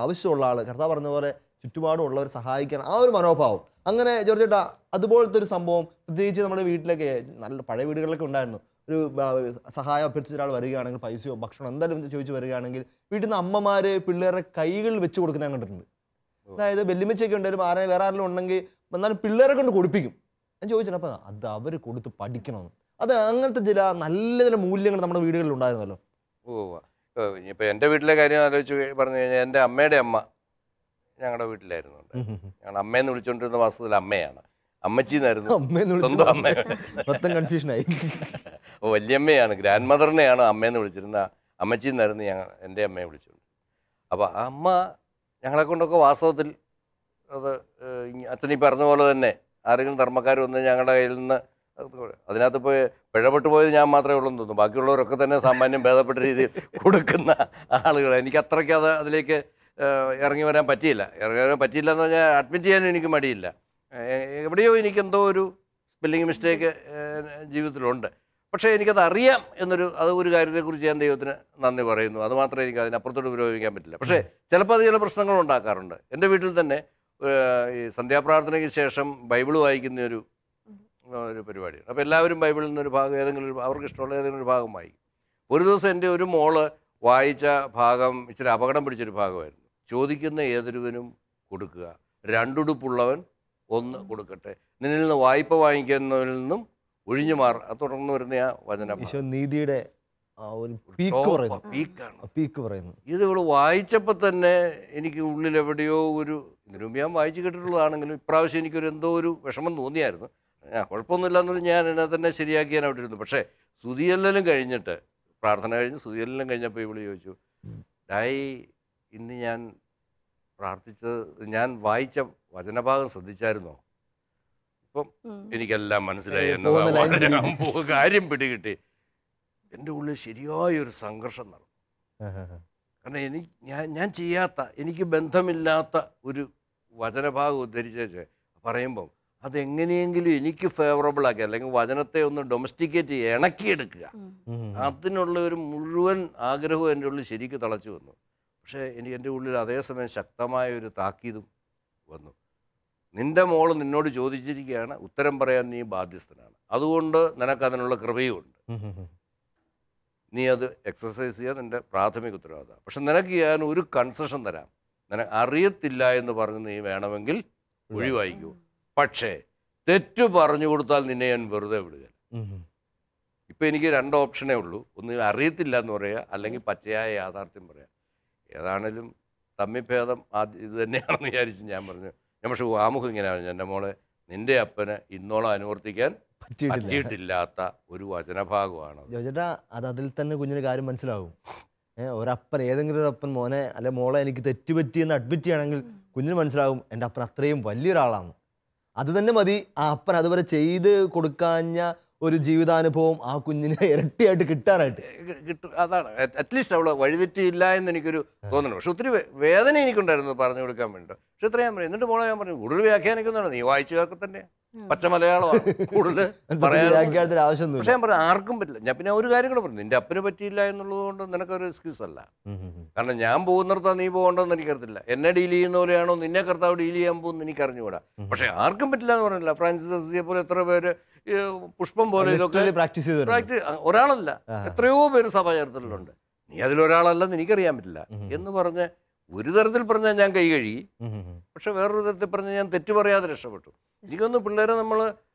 ആവശ്യമുള്ള ആൾ, കർത്താവ് പറഞ്ഞ പോലെ ചുറ്റുപാടുമുള്ളവർ സഹായിക്കാൻ, ആ ഒരു മനോഭാവം. അങ്ങനെ ജോർജ് ചേട്ടാ, അതുപോലത്തെ ഒരു സംഭവം പ്രത്യേകിച്ച് നമ്മുടെ വീട്ടിലൊക്കെ, നല്ല പഴയ വീടുകളിലൊക്കെ ഉണ്ടായിരുന്നു, ഒരു സഹായം അഭ്യർത്ഥിച്ച ഒരാൾ വരികയാണെങ്കിൽ, പൈസയോ ഭക്ഷണം എന്തായാലും ചോദിച്ചു വരികയാണെങ്കിൽ വീട്ടിൽ നിന്ന് അമ്മമാർ പിള്ളേരുടെ കൈകളിൽ വെച്ച് കൊടുക്കുന്ന ഞാൻ കണ്ടിട്ടുണ്ട്. അതായത് വെല്ലുമിച്ചൊക്കെ ഉണ്ടായാലും വേറെ ആരെങ്കിലും ഉണ്ടെങ്കിൽ എന്നാലും പിള്ളേരെ കൊണ്ട് കൊടുപ്പിക്കും. ഞാൻ ചോദിച്ചിട്ട് അപ്പം അത് അവർ കൊടുത്ത് പഠിക്കണമെന്ന്. അത് അങ്ങനത്തെ ചില മൂല്യങ്ങൾ നമ്മുടെ വീടുകളിൽ ഉണ്ടായിരുന്നല്ലോ. ഇപ്പോൾ എൻ്റെ വീട്ടിലെ കാര്യം ആലോചിച്ച് പറഞ്ഞു കഴിഞ്ഞാൽ, എൻ്റെ അമ്മയുടെ അമ്മ ഞങ്ങളുടെ വീട്ടിലായിരുന്നു. ഞങ്ങൾ അമ്മയെന്ന് വിളിച്ചുകൊണ്ടിരുന്ന വാസ്തവത്തിൽ അമ്മയാണ്, അമ്മച്ചിന്നായിരുന്നു, സ്വന്തം അമ്മ. കൺഫ്യൂഷനായി. വല്യമ്മയാണ്, ഗ്രാൻഡ് മദറിനെയാണ് അമ്മയെന്ന് വിളിച്ചിരുന്ന, അമ്മച്ചിന്നായിരുന്നു എൻ്റെ അമ്മയെ വിളിച്ചുകൊണ്ട്. അപ്പോൾ ആ അമ്മ ഞങ്ങളെ കൊണ്ടൊക്കെ വാസ്തവത്തിൽ അത് അച്ഛനീ പറഞ്ഞ പോലെ തന്നെ ആരെങ്കിലും ധർമ്മക്കാർ വന്ന് ഞങ്ങളുടെ കയ്യിൽ നിന്ന്, അതിനകത്ത് പോയി പിഴപ്പെട്ടു പോയത് ഞാൻ മാത്രമേ ഉള്ളൂ എന്ന് തോന്നുന്നു. ബാക്കിയുള്ളവരൊക്കെ തന്നെ സാമാന്യം ഭേദപ്പെട്ട രീതിയിൽ കൊടുക്കുന്ന ആളുകൾ. എനിക്ക് അത്രയ്ക്ക് അതിലേക്ക് ഇറങ്ങി വരാൻ പറ്റിയില്ല എന്ന് പറഞ്ഞാൽ അഡ്മിറ്റ് ചെയ്യാനും എനിക്ക് മടിയില്ല. എവിടെയോ എനിക്കെന്തോ ഒരു സ്പെല്ലിങ് മിസ്റ്റേക്ക് ജീവിതത്തിലുണ്ട്. പക്ഷേ എനിക്കത് അറിയാം അത് ഒരു കാര്യത്തെക്കുറിച്ച് ഞാൻ ദൈവത്തിന് നന്ദി പറയുന്നു. അതുമാത്രമേ എനിക്ക് അതിനപ്പുറത്തോട്ട് ഉപയോഗിക്കാൻ പറ്റില്ല. പക്ഷേ ചിലപ്പോൾ അത് ചില പ്രശ്നങ്ങൾ ഉണ്ടാക്കാറുണ്ട്. എൻ്റെ വീട്ടിൽ തന്നെ ഈ സന്ധ്യാപ്രാർത്ഥനയ്ക്ക് ശേഷം ബൈബിൾ വായിക്കുന്ന ഒരു പരിപാടിയാണ്. അപ്പോൾ എല്ലാവരും ബൈബിളിൽ നിന്നൊരു ഭാഗം, ഏതെങ്കിലും അവർക്ക് ഇഷ്ടമുള്ള ഏതെങ്കിലും ഒരു ഭാഗം വായിക്കും. ഒരു ദിവസം എൻ്റെ ഒരു മോള് വായിച്ച ഭാഗം ഇച്ചിരി അപകടം പിടിച്ചൊരു ഭാഗമായിരുന്നു. ചോദിക്കുന്ന ഏതൊരുവനും കൊടുക്കുക, രണ്ടുടുപ്പുള്ളവൻ ഒന്ന് കൊടുക്കട്ടെ, നിന്നിൽ നിന്ന് വായ്പ വാങ്ങിക്കുന്നവരിൽ നിന്നും ഒഴിഞ്ഞു മാറുക. തുടർന്ന് വരുന്ന ആ വചനം നീതിയുടെ പീക്കാണ്. ഇത് ഇവള് വായിച്ചപ്പോൾ തന്നെ എനിക്ക് ഉള്ളിലെവിടെയോ ഇതിനു മുമ്പ് ഞാൻ വായിച്ചു കേട്ടിട്ടുള്ളതാണെങ്കിലും ഇപ്രാവശ്യം എനിക്കൊരു എന്തോ ഒരു വിഷമം തോന്നിയായിരുന്നു. കുഴപ്പമൊന്നുമില്ല എന്നുള്ളത് ഞാൻ എന്നെ തന്നെ ശരിയാക്കി ഞാൻ അവിടെ ഇരുന്നു. പക്ഷേ സ്തുതിയെല്ലാം കഴിഞ്ഞിട്ട്, പ്രാർത്ഥന കഴിഞ്ഞ് സ്തുതിയെല്ലാം കഴിഞ്ഞപ്പോൾ ഇവള് ചോദിച്ചു, ഇന്ന് ഞാൻ പ്രാർത്ഥിച്ചത്, ഞാൻ വായിച്ച വചനഭാഗം ശ്രദ്ധിച്ചായിരുന്നോ? ഇപ്പം എനിക്കെല്ലാം മനസ്സിലായി പോകുന്ന line എന്നതാ കാര്യം പിടികിട്ടി. എൻ്റെ ഉള്ളിൽ ശരിയായൊരു സംഘർഷം നടന്നു. കാരണം ഞാൻ ചെയ്യാത്ത, എനിക്ക് ബന്ധമില്ലാത്ത ഒരു വചനഭാഗം ഉദ്ധരിച്ച് പറയുമ്പം അതെങ്ങനെയെങ്കിലും എനിക്ക് ഫേവറബിൾ ആക്കി, അല്ലെങ്കിൽ വചനത്തെ ഒന്ന് ഡൊമസ്റ്റിക്കേറ്റ് ചെയ്യുക, ഇണക്കിയെടുക്കുക, അതിനുള്ള ഒരു മുഴുവൻ ആഗ്രഹവും എൻ്റെ ഉള്ളിൽ ശരിക്കും തളച്ചു വന്നു. പക്ഷേ എൻ്റെ ഉള്ളിൽ അതേസമയം ശക്തമായ ഒരു താക്കീതും വന്നു. നിൻ്റെ മോള് നിന്നോട് ചോദിച്ചിരിക്കുകയാണ്, ഉത്തരം പറയാൻ നീ ബാധ്യസ്ഥനാണ്, അതുകൊണ്ട് നിനക്കതിനുള്ള കൃപയുമുണ്ട്, നീ അത് എക്സസൈസ് ചെയ്യുക, നിൻ്റെ പ്രാഥമിക ഉത്തരവാദിത്തം. പക്ഷെ നിനക്ക് ഞാൻ ഒരു കൺസെഷൻ തരാം, നിനക്ക് അറിയത്തില്ല എന്ന് പറഞ്ഞ് നീ വേണമെങ്കിൽ ഒഴിവായിക്കൂ, പക്ഷേ തെറ്റ് പറഞ്ഞു കൊടുത്താൽ നിന്നെ ഞാൻ വെറുതെ വിടുക. ഇപ്പം എനിക്ക് 2 ഓപ്ഷനേ ഉള്ളൂ, ഒന്ന് അറിയത്തില്ല എന്ന് പറയുക, അല്ലെങ്കിൽ പച്ചയായ യാഥാർത്ഥ്യം പറയുക. ഏതാണേലും തമ്മിഭേദം ഇത് തന്നെയാണെന്ന് വിചാരിച്ച് ഞാൻ പറഞ്ഞു. ഞാൻ പക്ഷെ ആമുഖം ഇങ്ങനെ പറഞ്ഞു, എൻ്റെ മോളെ നിൻ്റെ അപ്പന് ഇന്നോളം അനുവർത്തിക്കാൻ പറ്റിയിട്ടില്ലാത്ത ഒരു വചനഭാഗമാണ്. ജോജേട്ടാ, അത് അതിൽ തന്നെ കുഞ്ഞിന് കാര്യം മനസ്സിലാവും. ഒരപ്പൻ, ഏതെങ്കിലും ഒരു അപ്പൻ മോനെ അല്ലെ മോളെ എനിക്ക് തെറ്റുപറ്റിയെന്ന് അഡ്മിറ്റ് ചെയ്യുകയാണെങ്കിൽ കുഞ്ഞിന് മനസ്സിലാവും എൻ്റെ അപ്പൻ അത്രയും വലിയൊരാളാണ്. അത് തന്നെ മതി ആ അപ്പൻ അതുവരെ ചെയ്ത് കൊടുക്കാഞ്ഞ ഒരു ജീവിതാനുഭവം ആ കുഞ്ഞിന് ഇരട്ടിയായിട്ട് കിട്ടാനായിട്ട് കിട്ടും. അതാണ് അറ്റ്ലീസ്റ്റ് അവൾ വഴിതെറ്റിയില്ല എന്ന് എനിക്കൊരു തോന്നുന്നു. പക്ഷെ ഒത്തിരി വേദന എനിക്കുണ്ടായിരുന്നു പറഞ്ഞു കൊടുക്കാൻ വേണ്ടിയിട്ട്. പക്ഷെ ഇത്ര ഞാൻ പറയും, എന്നിട്ട് മോളെ ഞാൻ പറഞ്ഞു, കൂടുതൽ വ്യാഖ്യാനിക്കുന്നതാണ്, നീ വായിച്ചതൊക്കെ തന്നെ പച്ച മലയാളമാണ് കൂടുതൽ പറയാൻ ആവശ്യമൊന്നും. പക്ഷെ ഞാൻ പറഞ്ഞു ആർക്കും പറ്റില്ല. ഞാൻ പിന്നെ ഒരു കാര്യം കൂടെ പറഞ്ഞു, നിന്റെ അപ്പന് പറ്റിയില്ല എന്നുള്ളത് കൊണ്ട് നിനക്കൊരു എക്സ്ക്യൂസ് അല്ല. കാരണം ഞാൻ പോകുന്നിടത്താണ് നീ പോകേണ്ടതെന്ന് എനിക്കറിയത്തില്ല. എന്നെ ഡീൽ ചെയ്യുന്ന പോലെയാണോ നിന്നെ കർത്താവ് ഡീൽ ചെയ്യാൻ പോകുന്നത് എനിക്കറിഞ്ഞുകൂടാ. പക്ഷെ ആർക്കും പറ്റില്ല എന്ന് പറഞ്ഞില്ല. ഫ്രാൻസിസ് അസിയെ പോലെ എത്ര പേര്, പുഷ്പം പോലെ ഇതൊക്കെ പ്രാക്ടീസ് ഒരാളല്ല, എത്രയോ പേര് സഭാചാരത്തിലുണ്ട്. നീ അതിലൊരാളല്ലെന്ന് എനിക്കറിയാൻ പറ്റില്ല എന്ന് പറഞ്ഞ് ഒരു തരത്തിൽ പറഞ്ഞാൽ ഞാൻ കൈ കഴുകി, പക്ഷെ വേറൊരു തരത്തിൽ പറഞ്ഞാൽ ഞാൻ തെറ്റ് പറയാതെ രക്ഷപ്പെട്ടു. എനിക്കൊന്ന് പിള്ളേരെ നമ്മൾ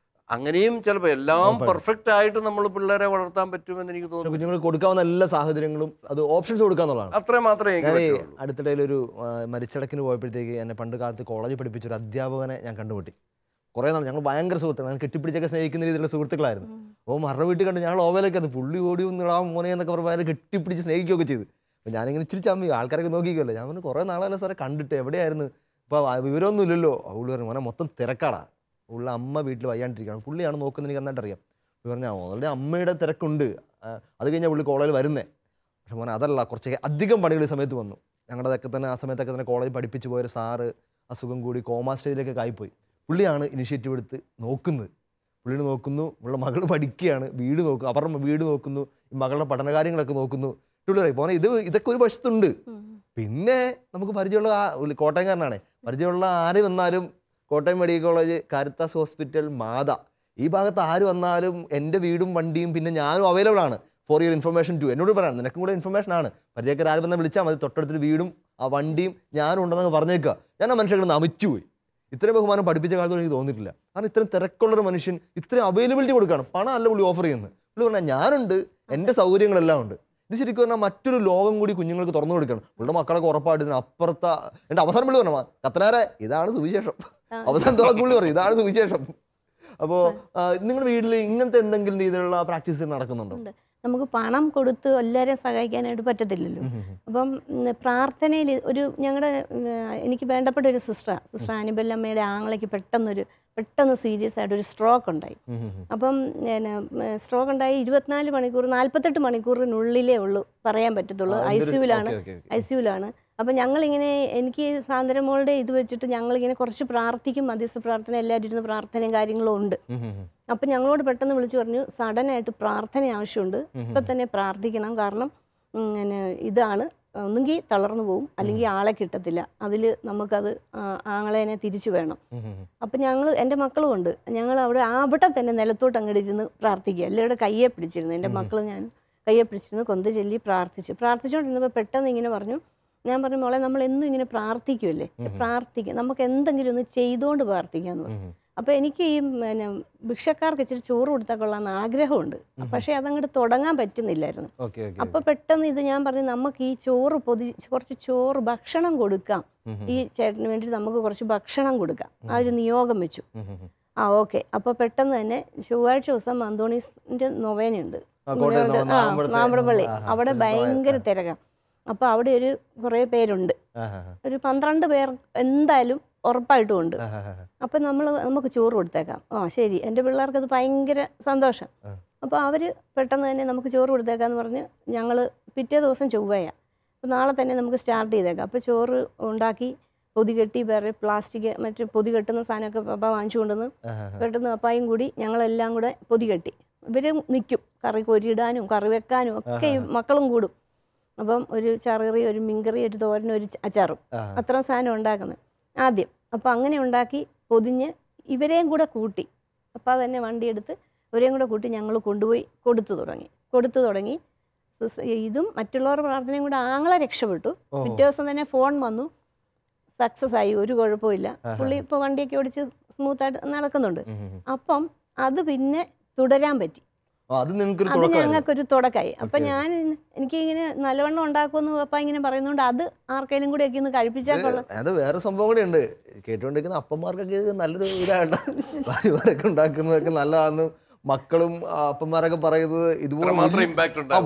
അങ്ങനെയും ചിലപ്പോൾ എല്ലാം പെർഫെക്റ്റ് ആയിട്ട് നമ്മൾ പിള്ളേരെ വളർത്താൻ പറ്റുമെന്ന് എനിക്ക് തോന്നുന്നു. കുഞ്ഞുങ്ങൾക്ക് കൊടുക്കാവുന്ന എല്ലാ സാഹചര്യങ്ങളും അത് ഓപ്ഷൻസ് കൊടുക്കാന്നുള്ളതാണ്. അത്ര മാത്രമേ. അടുത്തിടയിലൊരു മരിച്ചടക്കിന് പോയപ്പോഴത്തേക്ക് എന്നെ പണ്ട് കാലത്ത് കോളേജിൽ പഠിപ്പിച്ച ഒരു അധ്യാപകനെ ഞാൻ കണ്ടുമുട്ടി. കുറേ നാൾ ഞങ്ങൾ ഭയങ്കര സുഹൃത്തുക്കൾ, ഞാൻ കെട്ടിപ്പിടിച്ചൊക്കെ സ്നേഹിക്കുന്ന രീതിയിലുള്ള സുഹൃത്തുക്കളായിരുന്നു. അപ്പോൾ മറ വീട്ടിൽ കണ്ട് ഞങ്ങൾ ഓവയിലൊക്കെ അത് പുള്ളി ഓടി ഒന്നിടാ മോനെ എന്നൊക്കെ പറഞ്ഞാൽ കെട്ടിപ്പിടിച്ച് സ്നേഹിക്കുകയൊക്കെ ചെയ്തു. അപ്പോൾ ഞാനിങ്ങനെ ഇച്ചിരി ചമ്മി, ആൾക്കാരൊക്കെ നോക്കിക്കുമല്ലോ. ഞാൻ പറഞ്ഞു കുറേ നാളല്ല സാറെ കണ്ടിട്ട്, എവിടെയായിരുന്നു, ഇപ്പോൾ വിവരമൊന്നും ഇല്ലല്ലോ. പുള്ളി പറഞ്ഞു മോനെ മൊത്തം തിരക്കാടാ, ഉള്ള അമ്മ വീട്ടിൽ വയ്യാണ്ടിരിക്കുകയാണ്, പുള്ളിയാണ് നോക്കുന്നത്, എനിക്ക് നന്നായിട്ട് അറിയാം. പുള്ളി പറഞ്ഞാൽ ഓൾറെഡി അമ്മയുടെ തിരക്കുണ്ട്, അത് കഴിഞ്ഞാൽ പുള്ളി കോളേജിൽ വരുന്നേ. പക്ഷെ മോനെ അതല്ല, കുറച്ച് അധികം പണികൾ ഈ സമയത്ത് വന്നു. ഞങ്ങളുടെയൊക്കെ തന്നെ ആ സമയത്തൊക്കെ തന്നെ കോളേജ് പഠിപ്പിച്ച് പോയൊരു സാറ് അസുഖം കൂടി കോമാ സ്റ്റേജിലേക്കൊക്കെ ആയിപ്പോയി. പുള്ളിയാണ് ഇനിഷ്യേറ്റീവ് എടുത്ത് നോക്കുന്നത്. പുള്ളിനെ നോക്കുന്നു, ഉള്ള മകൾ പഠിക്കുകയാണ്, വീട് നോക്കും, അവരുടെ വീട് നോക്കുന്നു, ഈ മകളുടെ പഠനകാര്യങ്ങളൊക്കെ നോക്കുന്നു. പുള്ളി പറയും പോനെ ഇതൊക്കെ ഒരു വശത്തുണ്ട്. പിന്നെ നമുക്ക് പരിചയമുള്ള കോട്ടയംകാരനാണ്, പരിചയമുള്ള ആര് വന്നാലും Kottayam medical college, Caritas hospital, Matha, ഈ ഭാഗത്ത് ആര് വന്നാലും എൻ്റെ വീടും വണ്ടിയും പിന്നെ ഞാനും അവൈലബിൾ ആണ് ഫോർ യുവർ ഇൻഫർമേഷൻ ടു. എന്നോട് പറയാം, നിനക്കും കൂടെ ഇൻഫർമേഷൻ ആണ്, പരിചയക്കാർ ആര് വന്നാൽ വിളിച്ചാൽ മതി, തൊട്ടടുത്തൊരു വീടും ആ വണ്ടിയും ഞാനും ഉണ്ടെന്നൊക്കെ പറഞ്ഞേക്കുക. ഞാൻ ആ മനുഷ്യനെ നമിച്ചു പോയി. ഇത്രയും ബഹുമാനം പഠിപ്പിച്ച കാലത്തോട് എനിക്ക് തോന്നിയിട്ടില്ല. കാരണം ഇത്രയും തിരക്കുള്ളൊരു മനുഷ്യൻ ഇത്രയും അവൈലബിലിറ്റി കൊടുക്കുകയാണ്. പണം അല്ല പുള്ളി ഓഫർ ചെയ്യുന്നത്. പുള്ളി പറഞ്ഞാൽ ഞാനുണ്ട്, എൻ്റെ സൗകര്യങ്ങളെല്ലാം ഉണ്ട്. ഇത് ശരിക്കും പറഞ്ഞാൽ മറ്റൊരു ലോകം കൂടി കുഞ്ഞുങ്ങൾക്ക് തുറന്നു കൊടുക്കണം. പുള്ളിയുടെ മക്കളൊക്കെ ഉറപ്പായിട്ട് ഇതിന് അപ്പുറത്ത എൻ്റെ അവസാനം പുള്ളി പറഞ്ഞ കത്തനാരെ ഇതാണ് സുവിശേഷം, അവസാനം പുള്ളി പറയും ഇതാണ് സുവിശേഷം. അപ്പോൾ നിങ്ങളുടെ വീട്ടിൽ ഇങ്ങനത്തെ എന്തെങ്കിലും രീതിയിലുള്ള പ്രാക്ടീസ് നടക്കുന്നുണ്ടോ? നമുക്ക് പണം കൊടുത്ത് എല്ലാവരെയും സഹായിക്കാനായിട്ട് പറ്റത്തില്ലല്ലോ. അപ്പം പ്രാർത്ഥനയിൽ എനിക്ക് വേണ്ടപ്പെട്ട ഒരു സിസ്റ്റർ ആനിബല്ലമ്മയുടെ ആങ്ങളയ്ക്ക് പെട്ടെന്ന് സീരിയസ് ആയിട്ട് ഒരു സ്ട്രോക്ക് ഉണ്ടായി. അപ്പം സ്ട്രോക്ക് ഉണ്ടായി 24 മണിക്കൂർ 48 മണിക്കൂറിനുള്ളിലേ ഉള്ളൂ പറയാൻ പറ്റത്തുള്ളൂ. ഐസിയുലാണ്. അപ്പം ഞങ്ങളിങ്ങനെ എനിക്ക് സാന്ദ്രമോളുടെ ഇത് വെച്ചിട്ട് ഞങ്ങളിങ്ങനെ കുറച്ച് പ്രാർത്ഥിക്കും, മധ്യസ്ഥ പ്രാർത്ഥന, എല്ലാവരും ഇരുന്ന് പ്രാർത്ഥനയും കാര്യങ്ങളും ഉണ്ട്. അപ്പം ഞങ്ങളോട് പെട്ടെന്ന് വിളിച്ചു പറഞ്ഞു സാഡനായിട്ട് പ്രാർത്ഥന ആവശ്യമുണ്ട്, ഇപ്പം തന്നെ പ്രാർത്ഥിക്കണം, കാരണം ഇതാണ്, ഒന്നുകിൽ തളർന്നു പോകും അല്ലെങ്കിൽ ആളെ കിട്ടത്തില്ല, അതിൽ നമുക്കത് ആങ്ങളേനെ തിരിച്ചു വേണം. അപ്പം എൻ്റെ മക്കളും ഉണ്ട്, ഞങ്ങൾ അവിടെ തന്നെ നിലത്തോട്ട് അങ്ങോട്ട് ഇരുന്ന് പ്രാർത്ഥിക്കുക, എല്ലാവരുടെ കയ്യെ പിടിച്ചിരുന്നു, എൻ്റെ മക്കളും ഞാൻ കയ്യെ പിടിച്ചിരുന്നു, കൊന്ത ചൊല്ലി പ്രാർത്ഥിച്ചുകൊണ്ടിരുന്നപ്പോൾ പെട്ടെന്ന് ഇങ്ങനെ പറഞ്ഞു, ഞാൻ പറഞ്ഞു മോളെ നമ്മൾ എന്നും ഇങ്ങനെ പ്രാർത്ഥിക്കുമല്ലേ, പ്രാർത്ഥിക്കാം, നമുക്ക് എന്തെങ്കിലും ഒന്ന് ചെയ്തുകൊണ്ട് പ്രാർത്ഥിക്കാമെന്ന് പറഞ്ഞു. അപ്പോൾ എനിക്ക് ഈ ഭിക്ഷക്കാർക്ക് ഇച്ചിരി ചോറ് കൊടുത്താൽ കൊള്ളാമെന്ന് ആഗ്രഹമുണ്ട്, പക്ഷേ അതങ്ങോട്ട് തുടങ്ങാൻ പറ്റുന്നില്ലായിരുന്നു. അപ്പോൾ പെട്ടെന്ന് ഇത് ഞാൻ പറഞ്ഞു നമുക്ക് ഈ ചോറ് കുറച്ച് ചോറ് ഭക്ഷണം കൊടുക്കാം, ഈ ചേട്ടന് വേണ്ടി നമുക്ക് കുറച്ച് ഭക്ഷണം കൊടുക്കാം, ആ ഒരു നിയോഗം വെച്ചു. ഓക്കെ. അപ്പോൾ പെട്ടെന്ന് തന്നെ ചൊവ്വാഴ്ച ദിവസം അന്തോണീസിൻ്റെ നൊവേനയുണ്ട് നാമ്പടപ്പള്ളി, അവിടെ ഭയങ്കര തിരക്കാം. അപ്പോൾ അവിടെ കുറേ പേരുണ്ട്, ഒരു 12 പേർ എന്തായാലും ഉറപ്പായിട്ടും ഉണ്ട്. അപ്പം നമുക്ക് ചോറ് കൊടുത്തേക്കാം. ശരി, എൻ്റെ പിള്ളേർക്കത് ഭയങ്കര സന്തോഷം. അപ്പോൾ അവർ പെട്ടെന്ന് തന്നെ നമുക്ക് ചോറ് കൊടുത്തേക്കാന്ന് പറഞ്ഞ് ഞങ്ങൾ പിറ്റേ ദിവസം ചൊവ്വയാണ്. അപ്പോൾ നാളെ തന്നെ നമുക്ക് സ്റ്റാർട്ട് ചെയ്തേക്കാം. അപ്പോൾ ചോറ് ഉണ്ടാക്കി പൊതി കെട്ടി വേറെ പ്ലാസ്റ്റിക് മറ്റു പൊതി കെട്ടുന്ന സാധനമൊക്കെ പപ്പ വാങ്ങിച്ചു കൊണ്ടുവന്ന് പെട്ടെന്ന് പപ്പായും കൂടി ഞങ്ങളെല്ലാം കൂടെ പൊതി കെട്ടി. ഇവർ നിൽക്കും കറി കൊരിയിടാനും കറി വെക്കാനും ഒക്കെ ഈ മക്കളും കൂടും. അപ്പം ഒരു ചറുകറി, ഒരു മീൻകറി, ഒരു തോരനും, ഒരു അച്ചാറും, അത്രയും സാധനം ഉണ്ടാക്കുന്നത് ആദ്യം. അപ്പോൾ അങ്ങനെ ഉണ്ടാക്കി പൊതിഞ്ഞ് ഇവരെയും കൂടെ കൂട്ടി അപ്പം തന്നെ വണ്ടിയെടുത്ത് ഇവരെയും കൂടെ കൂട്ടി ഞങ്ങൾ കൊണ്ടുപോയി കൊടുത്തു തുടങ്ങി. ഇതും മറ്റുള്ളവരുടെ പ്രാർത്ഥനയും കൂടെ ആങ്ങളെ രക്ഷപ്പെട്ടു. പിറ്റേ ദിവസം തന്നെ ഫോൺ വന്നു, സക്സസ് ആയി, ഒരു കുഴപ്പമില്ല, പുള്ളി ഇപ്പോൾ വണ്ടിയൊക്കെ ഓടിച്ച് സ്മൂത്തായിട്ട് നടക്കുന്നുണ്ട്. അപ്പം അത് പിന്നെ തുടരാൻ പറ്റി. അത് ഞങ്ങൾക്കൊരു തുടക്കമായി. അപ്പം എനിക്ക് ഇങ്ങനെ നല്ലവണ്ണം ഉണ്ടാക്കുമെന്ന് പപ്പ ഇങ്ങനെ പറയുന്നതുകൊണ്ട് അത് ആർക്കെങ്കിലും കൂടെ ഒക്കെ ഒന്ന് കഴിപ്പിച്ചാൽ കൊള്ളാം. അത് വേറെ സംഭവം കൂടെ ഉണ്ട്. കേട്ടുകൊണ്ടിരിക്കുന്ന അപ്പന്മാർക്കൊക്കെ നല്ലൊരു ഇതാണ്, ഭാര്യമാരൊക്കെ ഉണ്ടാക്കുന്നതൊക്കെ നല്ലതാണെന്ന് മക്കളും അപ്പന്മാരൊക്കെ പറയുന്നത്. ഇതുപോലെ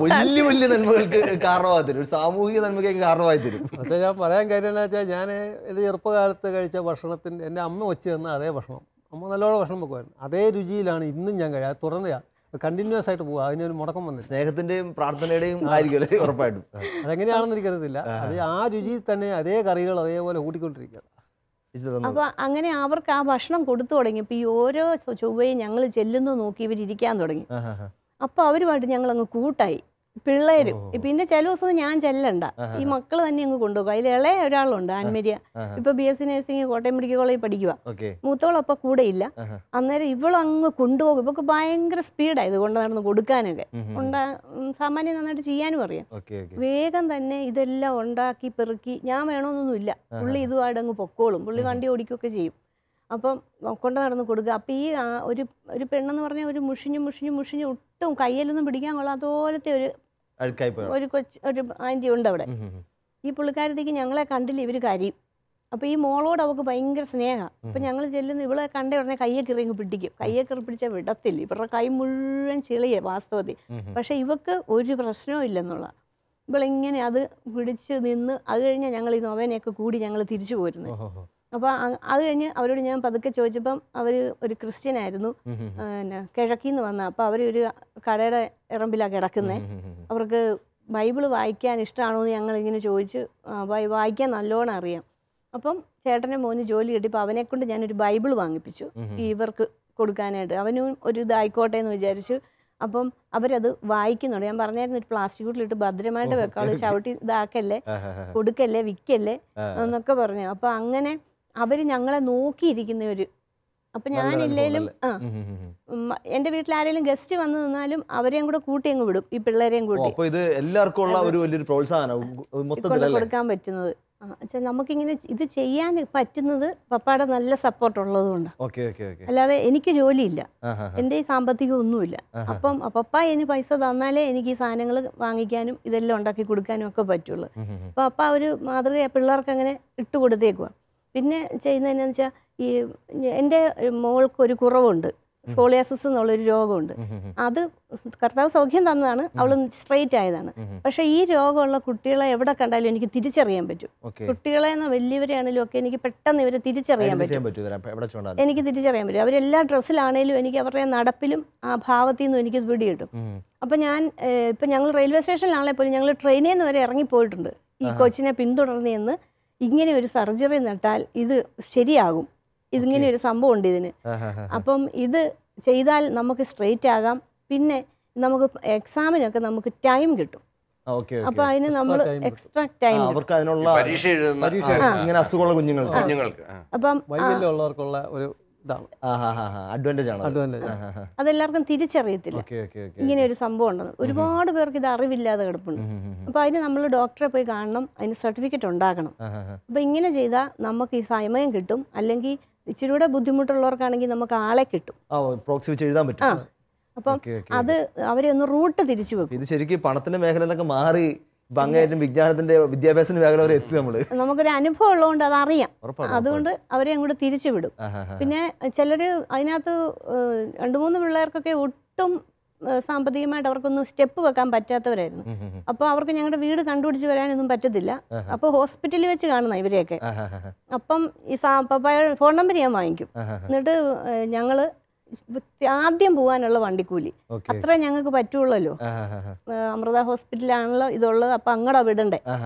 വലിയ വലിയ നന്മകൾക്ക് കാരണമായി തരും, ഒരു സാമൂഹിക നന്മയ്ക്ക് കാരണമായി തരും. പക്ഷേ ഞാൻ പറയാൻ കാര്യം എന്താ വെച്ചാൽ, ഞാൻ എൻ്റെ ചെറുപ്പകാലത്ത് കഴിച്ച ഭക്ഷണത്തിൻ്റെ എൻ്റെ അമ്മ വെച്ച് തന്ന അതേ ഭക്ഷണം, അമ്മ നല്ലോണം ഭക്ഷണം വെക്കുമായിരുന്നു, അതേ രുചിയിലാണ് ഇന്നും ഞാൻ കഴിക്കുക. അത് തുടർന്നതാണ്, കണ്ടിന്യൂസ് ആയിട്ട് പോകുക, അതിനൊരു മുടക്കം വന്നില്ല. സ്നേഹത്തിന്റെയും പ്രാർത്ഥനയുടെയും ആയിരിക്കും ഉറപ്പായിട്ടും. അതെങ്ങനെയാണെന്ന് എനിക്കറിയത്തില്ല. അത് ആ രുചിയിൽ തന്നെ അതേ കറികൾ അതേപോലെ കൂട്ടിക്കൊണ്ടിരിക്കുക. അപ്പൊ അങ്ങനെ അവർക്ക് ആ ഭക്ഷണം കൊടുത്തു തുടങ്ങിയപ്പോൾ ഈ ഓരോ ചൊവ്വയും ഞങ്ങൾ ചെല്ലുന്നു നോക്കി ഇവരിയ്ക്കാൻ തുടങ്ങി. അപ്പൊ അവരുമായിട്ട് ഞങ്ങൾ അങ്ങ് കൂട്ടായി. പിള്ളേരും പിന്നെ ചില ദിവസം ഞാൻ ചെല്ലണ്ട, ഈ മക്കൾ തന്നെ അങ്ങ് കൊണ്ടുപോകും. അതിൽ ഇളയ ഒരാളുണ്ട്, ആൻമരിയ, ഇപ്പൊ BSc നഴ്സിംഗ് കോട്ടയം മെഡിക്കൽ കോളേജിൽ പഠിക്കുക. മൂത്തോളപ്പം കൂടെ ഇല്ല. അന്നേരം ഇവളങ്ങ് കൊണ്ടുപോകും. ഇവൾക്ക് ഭയങ്കര സ്പീഡായത് കൊണ്ട് നടന്ന് കൊടുക്കാനൊക്കെ സാമാന്യം നന്നായിട്ട് ചെയ്യാനും അറിയാം. വേഗം തന്നെ ഇതെല്ലാം ഉണ്ടാക്കി പെറുക്കി, ഞാൻ വേണമെന്നൊന്നുമില്ല, പുള്ളി ഇതുമായിട്ട് അങ്ങ് പൊക്കോളും. പുള്ളി വണ്ടി ഓടിക്കുകയൊക്കെ ചെയ്യും. അപ്പം കൊണ്ട് നടന്ന് കൊടുക്കുക. അപ്പം ഈ ഒരു പെണ്ണെന്ന് പറഞ്ഞാൽ ഒരു മുഷിഞ്ഞ് ഒട്ടും കയ്യിലൊന്നും പിടിക്കാൻ കൊള്ളാത്തോലത്തെ ഒരു ആൻറ്റി ഉണ്ട് അവിടെ. ഈ പുള്ളിക്കാരത്തേക്ക് ഞങ്ങളെ കണ്ടില്ല, ഇവർ കരയും. അപ്പോൾ ഈ മോളോട് അവൾക്ക് ഭയങ്കര സ്നേഹം. അപ്പം ഞങ്ങൾ ചെല്ലുന്ന ഇവളെ കണ്ട ഉടനെ കയ്യൊക്കെ ഇറങ്ങി പിടിക്കും. കയ്യൊക്കെ പിടിച്ചാൽ വിടത്തില്ല. ഇവരുടെ കൈ മുഴുവൻ ചെളിയെ വാസ്തവത്തിൽ. പക്ഷേ ഇവക്ക് ഒരു പ്രശ്നവും ഇല്ലെന്നുള്ള. ഇവളിങ്ങനെ അത് പിടിച്ച് നിന്ന് അത് കഴിഞ്ഞാൽ ഞങ്ങൾ ഈ നൊവേനയൊക്കെ കൂടി ഞങ്ങൾ തിരിച്ചു പോരുന്നത്. അപ്പോൾ അത് കഴിഞ്ഞ് അവരോട് ഞാൻ പതുക്കെ ചോദിച്ചപ്പം അവർ ഒരു ക്രിസ്ത്യൻ ആയിരുന്നു, പിന്നെ കിഴക്കിന്ന് വന്ന. അപ്പോൾ അവർ ഒരു കടയുടെ ഇറമ്പിലാണ് കിടക്കുന്നത്. അവർക്ക് ബൈബിള് വായിക്കാൻ ഇഷ്ടമാണോ എന്ന് ഞങ്ങളിങ്ങനെ ചോദിച്ച്, വായിക്കാൻ നല്ലോണം അറിയാം. അപ്പം ചേട്ടൻ്റെ മോന് ജോലി കിട്ടിയപ്പോൾ അവനെക്കൊണ്ട് ഞാനൊരു ബൈബിൾ വാങ്ങിപ്പിച്ചു ഇവർക്ക് കൊടുക്കാനായിട്ട്. അവനും ഒരു ഇതായിക്കോട്ടെ എന്ന് വിചാരിച്ചു. അപ്പം അവരത് വായിക്കുന്നുണ്ട്. ഞാൻ പറഞ്ഞായിരുന്നു ഒരു പ്ലാസ്റ്റിക് കൂട്ടിലിട്ട് ഭദ്രമായിട്ട് വെക്കാളൂ, ചവിട്ടി ഇതാക്കല്ലേ, കൊടുക്കല്ലേ, വിൽക്കല്ലേ എന്നൊക്കെ പറഞ്ഞു. അപ്പം അങ്ങനെ അവർ ഞങ്ങളെ നോക്കിയിരിക്കുന്നവര്. അപ്പം ഞാനില്ലേലും എൻ്റെ വീട്ടിൽ ആരെങ്കിലും ഗസ്റ്റ് വന്നു നിന്നാലും അവരെയും കൂടെ കൂട്ടി അങ്ങ് വിടും, ഈ പിള്ളേരെയും കൂട്ടി. കൊടുക്കാൻ പറ്റുന്നത് നമുക്കിങ്ങനെ ഇത് ചെയ്യാൻ പറ്റുന്നത് പപ്പായുടെ നല്ല സപ്പോർട്ട് ഉള്ളത് കൊണ്ടാണ്. അല്ലാതെ എനിക്ക് ജോലിയില്ല, എൻ്റെ ഈ സാമ്പത്തികം ഒന്നുമില്ല. അപ്പം പപ്പ എനിക്ക് പൈസ തന്നാലേ എനിക്ക് ഈ സാധനങ്ങൾ വാങ്ങിക്കാനും ഇതെല്ലാം ഉണ്ടാക്കി കൊടുക്കാനും ഒക്കെ പറ്റുള്ളൂ. അപ്പം പപ്പ ഒരു മാതൃക പിള്ളേർക്ക് അങ്ങനെ ഇട്ട് കൊടുത്തേക്കുക. പിന്നെ ചെയ്യുന്നതെന്നു വെച്ചാൽ ഈ എൻ്റെ മോൾക്ക് ഒരു കുറവുണ്ട്, സോളിയാസിസ് എന്നുള്ളൊരു രോഗമുണ്ട്. അത് കർത്താവ് സൗഖ്യം തന്നതാണ്, അവൾ സ്ട്രെയിറ്റ് ആയതാണ്. പക്ഷെ ഈ രോഗമുള്ള കുട്ടികളെ എവിടെ കണ്ടാലും എനിക്ക് തിരിച്ചറിയാൻ പറ്റും. കുട്ടികളെ വലിയവരെയാണെങ്കിലും ഒക്കെ എനിക്ക് പെട്ടെന്ന് ഇവരെ തിരിച്ചറിയാൻ പറ്റും. എനിക്ക് തിരിച്ചറിയാൻ പറ്റും. അവരെല്ലാ ഡ്രസ്സിലാണേലും എനിക്ക് അവരുടെ നടപ്പിലും ആ ഭാവത്തിൽ നിന്നും എനിക്ക് പിടി കിട്ടും. അപ്പം ഇപ്പം ഞങ്ങൾ റെയിൽവേ സ്റ്റേഷനിലാണെ പോലും ഞങ്ങൾ ട്രെയിനിൽ നിന്ന് വരെ ഇറങ്ങിപ്പോയിട്ടുണ്ട്. ഈ കൊച്ചിനെ പിന്തുടർന്ന് ചെന്ന് ഇങ്ങനെ ഒരു സർജറി നട്ടാൽ ഇത് ശരിയാകും, ഇതിങ്ങനെ ഒരു സംഭവം ഉണ്ട് ഇതിന്. അപ്പം ഇത് ചെയ്താൽ നമുക്ക് സ്ട്രെയിറ്റ് ആകാം. പിന്നെ നമുക്ക് എക്സാമിനൊക്കെ നമുക്ക് ടൈം കിട്ടും. അപ്പൊ അതിന് നമ്മൾ എക്സ്ട്രാ ടൈം അപ്പം അതെല്ലാവർക്കും തിരിച്ചറിയത്തില്ല ഇങ്ങനെ ഒരു സംഭവം ഉണ്ടെന്ന്. ഒരുപാട് പേർക്ക് ഇത് അറിവില്ലാതെ കിടപ്പുണ്ട്. അപ്പൊ അതിന് നമ്മൾ ഡോക്ടറെ പോയി കാണണം, അതിന് സർട്ടിഫിക്കറ്റ് ഉണ്ടാക്കണം. അപ്പൊ ഇങ്ങനെ ചെയ്താൽ നമുക്ക് ഈ സമയം കിട്ടും. അല്ലെങ്കിൽ ഇച്ചിരി കൂടെ ബുദ്ധിമുട്ടുള്ളവർക്കാണെങ്കിൽ നമുക്ക് ആളെ കിട്ടും. അപ്പം അത് അവരെ ഒന്ന് റൂട്ട് തിരിച്ചു വെക്കും. ഇത് ശരിക്കും പണത്തിന്റെ മേഖലയിലൊക്കെ മാറി വിജ്ഞാനത്തിന്റെ വിദ്യാഭ്യാസ മേഖല വരെ എത്തി. നമുക്കൊരു അനുഭവം ഉള്ളതുകൊണ്ട് അതറിയാം. അതുകൊണ്ട് അവരെ അങ്ങോട്ട് തിരിച്ചു വിടും. പിന്നെ ചിലര് അതിനകത്ത് 2-3 പിള്ളേർക്കൊക്കെ ഒട്ടും സാമ്പത്തികമായിട്ട് അവർക്കൊന്നും സ്റ്റെപ്പ് വെക്കാൻ പറ്റാത്തവരായിരുന്നു. അപ്പോൾ അവർക്ക് ഞങ്ങളുടെ വീട് കണ്ടുപിടിച്ച് വരാനൊന്നും പറ്റത്തില്ല. അപ്പോൾ ഹോസ്പിറ്റലിൽ വെച്ച് കാണുന്ന ഇവരെയൊക്കെ. അപ്പം ഈ പപ്പായുടെ ഫോൺ നമ്പർ ഞാൻ വാങ്ങിക്കും. എന്നിട്ട് ഞങ്ങൾ ആദ്യം പോകാനുള്ള വണ്ടിക്കൂലി അത്ര ഞങ്ങൾക്ക് പറ്റുള്ളല്ലോ. അമൃത ഹോസ്പിറ്റലാണല്ലോ ഇതുള്ളത്, അപ്പം അങ്ങടാ വിടണ്ടേ.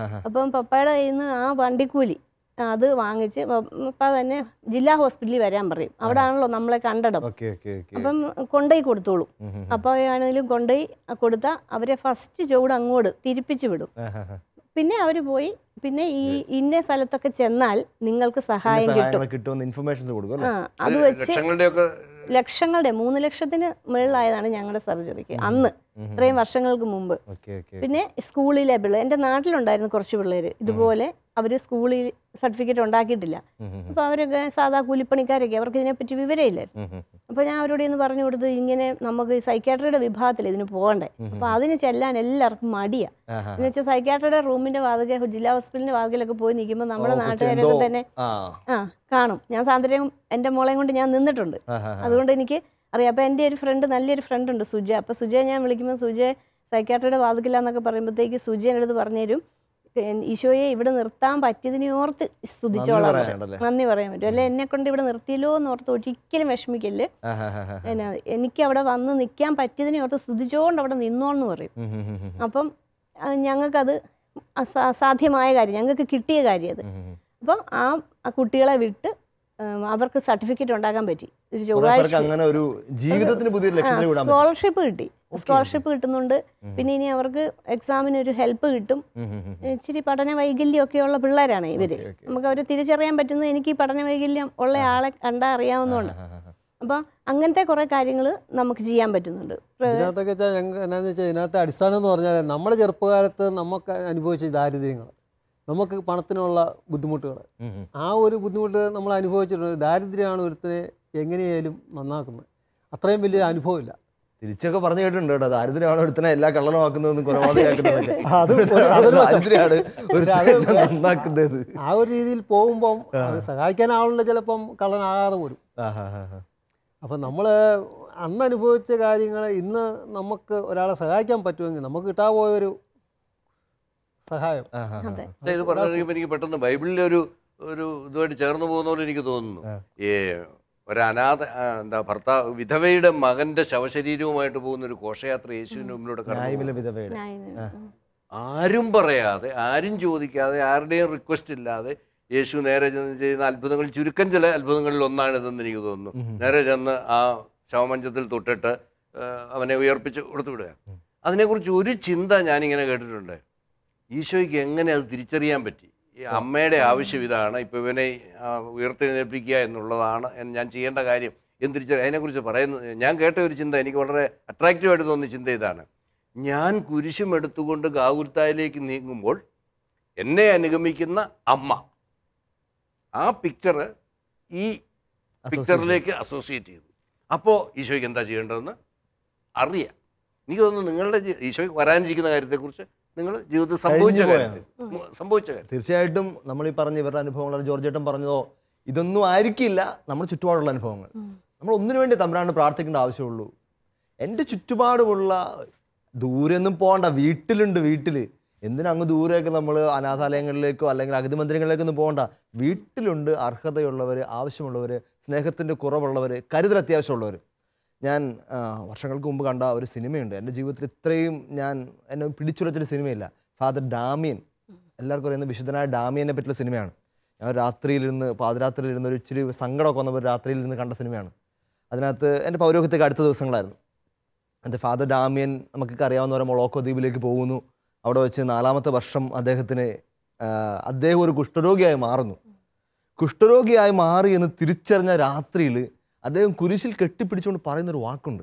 അപ്പം പപ്പയുടെ കയ്യിൽ നിന്ന് ആ വണ്ടിക്കൂലി അത് വാങ്ങിച്ച് പപ്പ തന്നെ ജില്ലാ ഹോസ്പിറ്റലിൽ വരാൻ പറയും. അവിടെ ആണല്ലോ നമ്മളെ കണ്ടിടം. അപ്പം കൊണ്ടുപോയി കൊടുത്തോളൂ. അപ്പോൾ ആണെങ്കിലും കൊണ്ടുപോയി കൊടുത്താൽ അവരെ ഫസ്റ്റ് ചുവട് അങ്ങോട്ട് തിരിപ്പിച്ച് വിടും. പിന്നെ അവർ പോയി പിന്നെ ഈ ഇന്ന സ്ഥലത്തൊക്കെ ചെന്നാൽ നിങ്ങൾക്ക് സഹായം കിട്ടും. അത് വെച്ച് ലക്ഷങ്ങളുടെ 3 ലക്ഷത്തിന് മുകളിലായതാണ് ഞങ്ങളുടെ സർജറിക്ക് അന്ന്, ഇത്രയും വർഷങ്ങൾക്ക് മുമ്പ്. പിന്നെ സ്കൂളിലെ പിള്ളേർ, എൻ്റെ നാട്ടിലുണ്ടായിരുന്നു കുറച്ച് പിള്ളേർ ഇതുപോലെ, അവർ സ്കൂളിൽ സർട്ടിഫിക്കറ്റ് ഉണ്ടാക്കിയിട്ടില്ല. അപ്പോൾ അവരൊക്കെ സാധാ കൂലിപ്പണിക്കാരൊക്കെ, അവർക്ക് ഇതിനെപ്പറ്റി വിവരമില്ലായിരുന്നു. അപ്പോൾ ഞാൻ അവരോട് ഇന്ന് പറഞ്ഞു കൊടുത്ത് ഇങ്ങനെ നമുക്ക് സൈക്യാട്രിയുടെ വിഭാഗത്തിൽ ഇതിന് പോകണ്ടേ. അപ്പോൾ അതിന് ചെല്ലാൻ എല്ലാവർക്കും മടിയാണ്. എന്ന് വെച്ചാൽ സൈക്യാട്രിയുടെ റൂമിൻ്റെ വാതിൽ ജില്ലാ ഹോസ്പിറ്റലിൻ്റെ വാതിലൊക്കെ പോയി നിൽക്കുമ്പോൾ നമ്മുടെ നാട്ടുകാരൊക്കെ തന്നെ കാണും. ഞാൻ സാന്ദ്രയും എൻ്റെ മോളെയും കൊണ്ട് ഞാൻ നിന്നിട്ടുണ്ട്, അതുകൊണ്ട് എനിക്ക് അറിയാം. അപ്പോൾ എൻ്റെ ഒരു ഫ്രണ്ട്, നല്ലൊരു ഫ്രണ്ട് ഉണ്ട് സുജ. അപ്പോൾ സുജയെ ഞാൻ വിളിക്കുമ്പോൾ സുജയെ സൈക്യാട്രിയുടെ വാതിക്കില്ല എന്നൊക്കെ പറയുമ്പോഴത്തേക്ക് സുജ എൻ്റെ അടുത്ത് പറഞ്ഞു തരും, ഈശോയെ ഇവിടെ നിർത്താൻ പറ്റിയതിനെ ഓർത്ത് സ്തുതിച്ചോളാം, നന്ദി പറയാൻ പറ്റും. അല്ലെ എന്നെ കൊണ്ട് ഇവിടെ നിർത്തിയല്ലോ എന്ന് ഓർത്ത് ഒരിക്കലും വിഷമിക്കല്ലേ, എനിക്ക് അവിടെ വന്ന് നിൽക്കാൻ പറ്റിയതിനെ ഓർത്ത് സ്തുതിച്ചോണ്ട് അവിടെ നിന്നോന്ന് പറയും. അപ്പം ഞങ്ങൾക്കത് അസാധ്യമായ കാര്യം, ഞങ്ങൾക്ക് കിട്ടിയ കാര്യം അത്. അപ്പം ആ കുട്ടികളെ വിട്ട് അവർക്ക് സർട്ടിഫിക്കറ്റ് ഉണ്ടാക്കാൻ പറ്റി. ഒരു സ്കോളർഷിപ്പ് കിട്ടി, സ്കോളർഷിപ്പ് കിട്ടുന്നുണ്ട്. പിന്നെ ഇനി അവർക്ക് എക്സാമിന് ഒരു ഹെൽപ്പ് കിട്ടും. ഇച്ചിരി പഠന വൈകല്യമൊക്കെയുള്ള പിള്ളേരാണ് ഇവര്. നമുക്ക് അവരെ തിരിച്ചറിയാൻ പറ്റുന്നത് എനിക്ക് ഈ പഠന വൈകല്യം ഉള്ള ആളെ കണ്ടാൽ അറിയാവുന്നതുകൊണ്ട്. അപ്പൊ അങ്ങനത്തെ കുറെ കാര്യങ്ങൾ നമുക്ക് ചെയ്യാൻ പറ്റുന്നുണ്ട്. ഇതിനകത്തൊക്കെ എന്നാന്ന് വെച്ചാൽ ഇതിനകത്ത് അടിസ്ഥാനം എന്ന് പറഞ്ഞാൽ നമ്മുടെ ചെറുപ്പകാലത്ത് നമുക്ക് അനുഭവിച്ച ദാരിദ്ര്യങ്ങൾ, നമുക്ക് പണത്തിനുള്ള ബുദ്ധിമുട്ടുകൾ, ആ ഒരു ബുദ്ധിമുട്ട് നമ്മൾ അനുഭവിച്ചിട്ടുണ്ട്. ദാരിദ്ര്യമാണ് ഒരുത്തിനെ എങ്ങനെയായാലും നന്നാക്കുന്നത്. അത്രയും വലിയ അനുഭവമില്ല. തിരിച്ചൊക്കെ പറഞ്ഞു കേട്ടിട്ടുണ്ട് കേട്ടോ, ദാരിദ്ര്യമാണ് ഒരുത്തനെ എല്ലാ കള്ളനമാക്കുന്നതെന്നും നന്നാക്കുന്നത്. ആ ഒരു രീതിയിൽ പോകുമ്പം അത് സഹായിക്കാൻ ആളുള്ള ചിലപ്പം കള്ളനാകാതെ പോരും. അപ്പം നമ്മൾ അന്ന് അനുഭവിച്ച കാര്യങ്ങൾ ഇന്ന് നമുക്ക് ഒരാളെ സഹായിക്കാൻ പറ്റുമെങ്കിൽ നമുക്ക് കിട്ടാൻ പോയൊരു സഹായം. ഇത് പറഞ്ഞു എനിക്ക് പെട്ടെന്ന് ബൈബിളിലെ ഒരു ഇതുമായിട്ട് ചേർന്ന് പോകുന്ന പോലെ എനിക്ക് തോന്നുന്നു. ഈ ഒരു അനാഥ ഭർത്താവ് വിധവയുടെ മകന്റെ ശവശരീരവുമായിട്ട് പോകുന്ന ഒരു ഘോഷയാത്ര യേശുവിന്റെ മുമ്പിലൂടെ കടന്നു, ആരും പറയാതെ ആരും ചോദിക്കാതെ ആരുടെയും റിക്വസ്റ്റ് ഇല്ലാതെ യേശു നേരെ ചെന്ന് ചെയ്യുന്ന അത്ഭുതങ്ങൾ ചുരുക്കം ചില അത്ഭുതങ്ങളിൽ ഒന്നാണിതെന്ന് എനിക്ക് തോന്നുന്നു. നേരെ ചെന്ന് ആ ശവമഞ്ചത്തിൽ തൊട്ടിട്ട് അവനെ ഉയർപ്പിച്ച് കൊടുത്തു വിടുക. അതിനെക്കുറിച്ച് ഒരു ചിന്ത ഞാനിങ്ങനെ കേട്ടിട്ടുണ്ട്. ഈശോയ്ക്ക് എങ്ങനെ അത് തിരിച്ചറിയാൻ പറ്റി? ഈ അമ്മയുടെ ആവശ്യം ഇതാണ്, ഇപ്പോൾ ഇവനെ ഉയർത്തെഴുന്നേൽപ്പിക്കുക എന്നുള്ളതാണ് ഞാൻ ചെയ്യേണ്ട കാര്യം എന്ന് തിരിച്ചറിയാൻ. അതിനെക്കുറിച്ച് പറയുന്നത് ഞാൻ കേട്ട ഒരു ചിന്ത, എനിക്ക് വളരെ അട്രാക്റ്റീവായിട്ട് തോന്നിയ ചിന്ത ഇതാണ്. ഞാൻ കുരിശും എടുത്തുകൊണ്ട് ഗാഗുൽത്തായിലേക്ക് നീങ്ങുമ്പോൾ എന്നെ അനുഗമിക്കുന്ന അമ്മ, ആ പിക്ചർ ഈ പിക്ചറിലേക്ക് അസോസിയേറ്റ് ചെയ്തു. അപ്പോൾ ഈശോയ്ക്ക് എന്താ ചെയ്യേണ്ടതെന്ന് അറിയാം. എനിക്ക് തോന്നുന്നു നിങ്ങളുടെ ഈശോയ്ക്ക് വരാനിരിക്കുന്ന കാര്യത്തെക്കുറിച്ച് നിങ്ങൾ ജീവിതത്തിൽ സംഭവിച്ച കാര്യം തീർച്ചയായിട്ടും നമ്മൾ ഈ പറഞ്ഞ ഇവരുടെ അനുഭവങ്ങൾ ജോർജേട്ടൻ പറഞ്ഞതോ ഇതൊന്നും ആയിരിക്കില്ല നമ്മുടെ ചുറ്റുപാടുള്ള അനുഭവങ്ങൾ. നമ്മൾ ഒന്നിനു വേണ്ടി തമ്പുരാനോട് പ്രാർത്ഥിക്കേണ്ട ആവശ്യമുള്ളൂ. എൻ്റെ ചുറ്റുപാടുമുള്ള ദൂരെയൊന്നും പോകണ്ട, വീട്ടിലുണ്ട്. വീട്ടിൽ എന്തിനങ്ങ് ദൂരെയൊക്കെ നമ്മൾ അനാഥാലയങ്ങളിലേക്കോ അല്ലെങ്കിൽ അഗതി മന്ദിരങ്ങളിലേക്കൊന്നും പോകണ്ട. വീട്ടിലുണ്ട് അർഹതയുള്ളവർ, ആവശ്യമുള്ളവർ, സ്നേഹത്തിൻ്റെ കുറവുള്ളവർ, കരുതൽ അത്യാവശ്യമുള്ളവർ. ഞാൻ വർഷങ്ങൾക്ക് മുമ്പ് കണ്ട ഒരു സിനിമയുണ്ട്. എൻ്റെ ജീവിതത്തിൽ ഇത്രയും എന്നെ പിടിച്ചുലച്ചൊരു സിനിമയില്ല. ഫാദർ ഡാമിയൻ, എല്ലാവർക്കും അറിയുന്ന വിശുദ്ധനായ ഡാമിയനെ പറ്റിയുള്ള സിനിമയാണ്. ഞാൻ രാത്രിയിലിരുന്ന് പാതിരാത്രിയിലിരുന്ന് ഒരു ഇച്ചിരി സങ്കടമൊക്കെ വന്നപ്പോൾ രാത്രിയിലിരുന്ന് കണ്ട സിനിമയാണ്. അതിനകത്ത് എൻ്റെ പൗരോഹിത്യക്ക് അടുത്ത ദിവസങ്ങളായിരുന്നു. അത് ഫാദർ ഡാമിയൻ നമുക്കൊക്കെ അറിയാവുന്ന പോലെ മൊളോക്കോ ദ്വീപിലേക്ക് പോകുന്നു. അവിടെ വെച്ച് 4ാമത്തെ വർഷം അദ്ദേഹം ഒരു കുഷ്ഠരോഗിയായി മാറുന്നു. കുഷ്ഠരോഗിയായി മാറി എന്ന് തിരിച്ചറിഞ്ഞ രാത്രിയിൽ അദ്ദേഹം കുരിശിൽ കെട്ടിപ്പിടിച്ചുകൊണ്ട് പറയുന്നൊരു വാക്കുണ്ട്,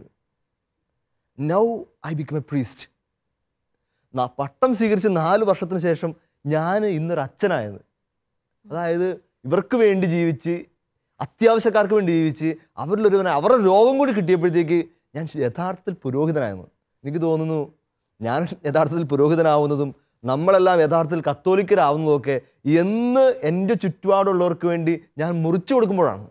now I become a priest. പട്ടം സ്വീകരിച്ച് 4 വർഷത്തിന് ശേഷം ഞാൻ ഇന്നൊരു അച്ഛനായത്. അതായത് ഇവർക്ക് വേണ്ടി ജീവിച്ച്, അത്യാവശ്യക്കാർക്ക് വേണ്ടി ജീവിച്ച്, അവരിലൊരുവനെ അവരുടെ രോഗം കൂടി കിട്ടിയപ്പോഴത്തേക്ക് ഞാൻ യഥാർത്ഥത്തിൽ പുരോഹിതനായിരുന്നു. എനിക്ക് തോന്നുന്നു ഞാൻ യഥാർത്ഥത്തിൽ പുരോഹിതനാവുന്നതും നമ്മളെല്ലാം യഥാർത്ഥത്തിൽ കത്തോലിക്കരാവുന്നതൊക്കെ എന്ന് എൻ്റെ ചുറ്റുപാടുള്ളവർക്ക് വേണ്ടി ഞാൻ മുറിച്ചു കൊടുക്കുമ്പോഴാണ്.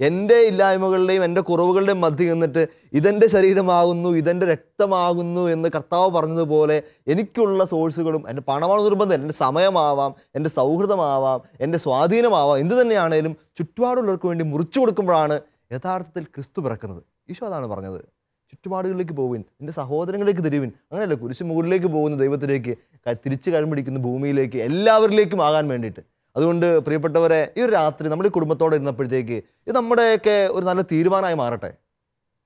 എൻ്റെ ഇല്ലായ്മകളുടെയും എൻ്റെ കുറവുകളുടെയും മധ്യ നിന്നിട്ട് ഇതെൻ്റെ ശരീരമാകുന്നു, ഇതെൻ്റെ രക്തമാകുന്നു എന്ന് കർത്താവ് പറഞ്ഞതുപോലെ എനിക്കുള്ള സോഴ്സുകളും എൻ്റെ പണമാണ് നിർബന്ധം, എൻ്റെ സമയമാവാം, എൻ്റെ സൗഹൃദമാവാം, എൻ്റെ സ്വാധീനമാവാം, എന്ത് തന്നെയാണേലും ചുറ്റുപാടുള്ളവർക്ക് വേണ്ടി മുറിച്ചു കൊടുക്കുമ്പോഴാണ് യഥാർത്ഥത്തിൽ ക്രിസ്തു പിറക്കുന്നത്. ഈശോ അതാണ് പറഞ്ഞത്, ചുറ്റുപാടുകളിലേക്ക് പോവിൻ, എൻ്റെ സഹോദരങ്ങളിലേക്ക് തിരിവിൻ. അങ്ങനെയല്ല, കുരിശ് മുകളിലേക്ക് പോകുന്ന ദൈവത്തിലേക്ക്, തിരിച്ച് കരം ഭൂമിയിലേക്ക്, എല്ലാവരിലേക്കും ആകാൻ വേണ്ടിയിട്ട്. അതുകൊണ്ട് പ്രിയപ്പെട്ടവരെ, ഈ ഒരു രാത്രി നമ്മുടെ ഈ കുടുംബത്തോടെ ഇരുന്നപ്പോഴത്തേക്ക് ഇത് നമ്മുടെയൊക്കെ ഒരു നല്ല തീരുമാനമായി മാറട്ടെ.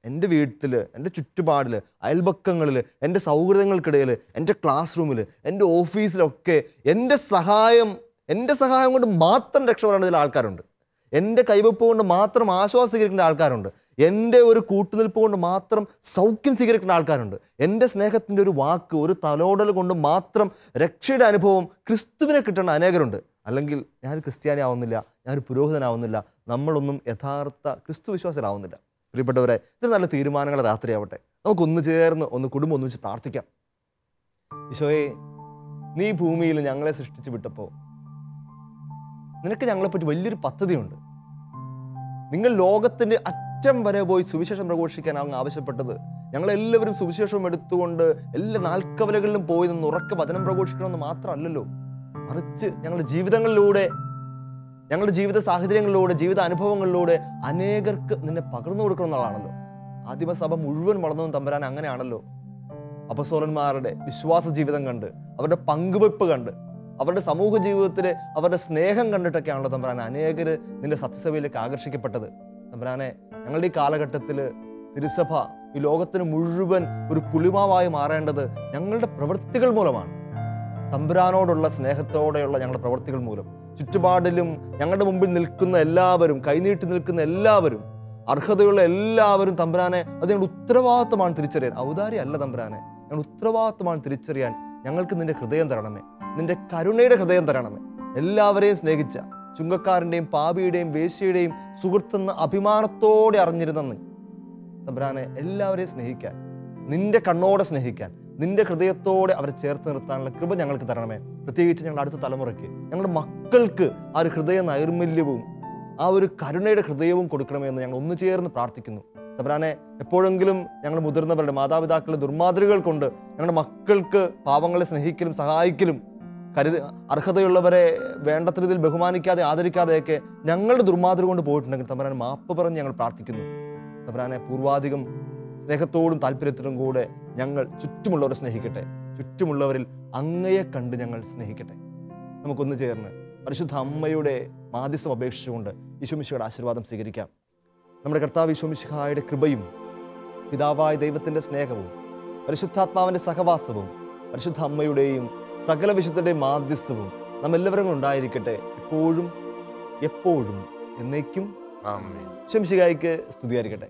എൻ്റെ വീട്ടിൽ, എൻ്റെ ചുറ്റുപാടിൽ, അയൽപക്കങ്ങളിൽ, എൻ്റെ സൗഹൃദങ്ങൾക്കിടയിൽ, എൻ്റെ ക്ലാസ് റൂമിൽ, എൻ്റെ ഓഫീസിലൊക്കെ എൻ്റെ സഹായം കൊണ്ട് മാത്രം രക്ഷപ്പെടേണ്ട ചില ആൾക്കാരുണ്ട്. എൻ്റെ കൈവപ്പ് കൊണ്ട് മാത്രം ആശ്വാസം സ്വീകരിക്കേണ്ട ആൾക്കാരുണ്ട്. എൻ്റെ ഒരു കൂട്ടുനിൽപ്പ് കൊണ്ട് മാത്രം സൗഖ്യം സ്വീകരിക്കുന്ന ആൾക്കാരുണ്ട്. എൻ്റെ സ്നേഹത്തിൻ്റെ ഒരു വാക്ക്, ഒരു തലോടൽ കൊണ്ട് മാത്രം രക്ഷയുടെ അനുഭവം ക്രിസ്തുവിനെ കിട്ടേണ്ട അനേകരുണ്ട്. അല്ലെങ്കിൽ ഞാനൊരു ക്രിസ്ത്യാനി ആവുന്നില്ല, ഞാനൊരു പുരോഹിതനാവുന്നില്ല, നമ്മളൊന്നും യഥാർത്ഥ ക്രിസ്തു വിശ്വാസരാവുന്നില്ല. പ്രിയപ്പെട്ടവരെ, ഇത്ര നല്ല തീരുമാനങ്ങൾ രാത്രിയാവട്ടെ. നമുക്കൊന്ന് ചേർന്ന് കുടുംബം ഒന്നിച്ച് പ്രാർത്ഥിക്കാം. ഈശോയെ, നീ ഭൂമിയിൽ ഞങ്ങളെ സൃഷ്ടിച്ചു വിട്ടപ്പോൾ നിനക്ക് ഞങ്ങളെപ്പറ്റി വലിയൊരു പദ്ധതിയുണ്ട്. നിങ്ങൾ ലോകത്തിൻ്റെ അറ്റം വരെ പോയി സുവിശേഷം പ്രഘോഷിക്കാൻ അങ്ങ് ആവശ്യപ്പെട്ടത് ഞങ്ങളെല്ലാവരും സുവിശേഷം എടുത്തുകൊണ്ട് എല്ലാ നാൽക്കവലകളിലും പോയി നിന്ന് ഉറക്കെ വചനം പ്രഘോഷിക്കണമെന്ന് മാത്രമല്ലല്ലോ, മറിച്ച് ഞങ്ങളുടെ ജീവിതങ്ങളിലൂടെ, ഞങ്ങളുടെ ജീവിത സാഹചര്യങ്ങളിലൂടെ, ജീവിത അനുഭവങ്ങളിലൂടെ അനേകർക്ക് നിന്നെ പകർന്നു കൊടുക്കണമെന്നുള്ളതാണല്ലോ. ആദിമസഭ മുഴുവൻ വളർന്നതും തമ്പുരാൻ അങ്ങനെയാണല്ലോ. അപ്പസ്തോലന്മാരുടെ വിശ്വാസ ജീവിതം കണ്ട്, അവരുടെ പങ്കുവെപ്പ് കണ്ട്, അവരുടെ സമൂഹ ജീവിതത്തിൽ അവരുടെ സ്നേഹം കണ്ടിട്ടൊക്കെയാണല്ലോ തമ്പുരാനെ അനേകർ നിന്റെ സത്യസഭയിലേക്ക് ആകർഷിക്കപ്പെട്ടത്. തമ്പുരാനെ, ഞങ്ങളുടെ ഈ കാലഘട്ടത്തിൽ തിരുസഭ ഈ ലോകത്തിന് മുഴുവൻ ഒരു പുളിമാവായി മാറേണ്ടത് ഞങ്ങളുടെ പ്രവൃത്തികൾ മൂലമാണ്. തമ്പുരാനോടുള്ള സ്നേഹത്തോടെയുള്ള ഞങ്ങളുടെ പ്രവൃത്തികൾ മൂലം ചുറ്റുപാടിലും ഞങ്ങളുടെ മുമ്പിൽ നിൽക്കുന്ന എല്ലാവരും, കൈനീട്ടി നിൽക്കുന്ന എല്ലാവരും, അർഹതയുള്ള എല്ലാവരും തമ്പുരാനെ അത് ഞങ്ങളുടെ ഉത്തരവാദിത്തമാണ് തിരിച്ചറിയാൻ. ഔദാര്യം അല്ല തമ്പുരാനെ, ഞങ്ങളുടെ ഉത്തരവാദിത്തമാണ് തിരിച്ചറിയാൻ ഞങ്ങൾക്ക് നിന്റെ ഹൃദയം തരണമേ, നിന്റെ കരുണയുടെ ഹൃദയം തരണമേ. എല്ലാവരെയും സ്നേഹിച്ച, ചുങ്കക്കാരൻ്റെയും പാപിയുടെയും വേശ്യയുടെയും സുഹൃത്തെന്ന് അഭിമാനത്തോടെ അറിഞ്ഞിരുന്നെന്ന് തമ്പുരാനെ, എല്ലാവരെയും സ്നേഹിക്കാൻ, നിന്റെ കണ്ണോടെ സ്നേഹിക്കാൻ, നിന്റെ ഹൃദയത്തോടെ അവരെ ചേർത്ത് നിർത്താനുള്ള കൃപ ഞങ്ങൾക്ക് തരണമേ. പ്രത്യേകിച്ച് ഞങ്ങളുടെ അടുത്ത തലമുറയ്ക്ക്, ഞങ്ങളുടെ മക്കൾക്ക് ആ ഒരു ഹൃദയ നൈർമല്യവും ആ ഒരു കരുണയുടെ ഹൃദയവും കൊടുക്കണമേ എന്ന് ഞങ്ങൾ ഒന്നു ചേർന്ന് പ്രാർത്ഥിക്കുന്നു. തമ്പുരാനെ, എപ്പോഴെങ്കിലും ഞങ്ങൾ മുതിർന്നവരുടെ, മാതാപിതാക്കളുടെ ദുർമാതൃകൾ കൊണ്ട് ഞങ്ങളുടെ മക്കൾക്ക് പാവങ്ങളെ സ്നേഹിക്കലും സഹായിക്കലും അർഹതയുള്ളവരെ വേണ്ടത്ര രീതിയിൽ ബഹുമാനിക്കാതെ ആദരിക്കാതെയൊക്കെ ഞങ്ങളുടെ ദുർമാതൃക കൊണ്ട് പോയിട്ടുണ്ടെങ്കിൽ തമ്പുരാനെ മാപ്പ് പറഞ്ഞ് ഞങ്ങൾ പ്രാർത്ഥിക്കുന്നു. തമ്പുരാനെ, പൂർവാധികം സ്നേഹത്തോടും താല്പര്യത്തോടും കൂടെ ഞങ്ങൾ ചുറ്റുമുള്ളവരെ സ്നേഹിക്കട്ടെ, ചുറ്റുമുള്ളവരിൽ അങ്ങയെ കണ്ട് ഞങ്ങൾ സ്നേഹിക്കട്ടെ. നമുക്കൊന്ന് ചേർന്ന് പരിശുദ്ധ അമ്മയുടെ മാധ്യസ്ഥം അപേക്ഷിച്ചുകൊണ്ട് ഈശോ മിശിഹായുടെ ആശീർവാദം സ്വീകരിക്കാം. നമ്മുടെ കർത്താവ് ഈശോ മിശിഹായുടെ കൃപയും പിതാവായ ദൈവത്തിൻ്റെ സ്നേഹവും പരിശുദ്ധാത്മാവിൻ്റെ സഹവാസവും പരിശുദ്ധ അമ്മയുടെയും സകല വിശുദ്ധരുടെയും മാധ്യസ്ഥവും നമ്മെല്ലാവരും ഉണ്ടായിരിക്കട്ടെ, എപ്പോഴും എപ്പോഴും എന്നേക്കും. ഈശോ മിശിഹായ്ക്ക് സ്തുതിയായിരിക്കട്ടെ.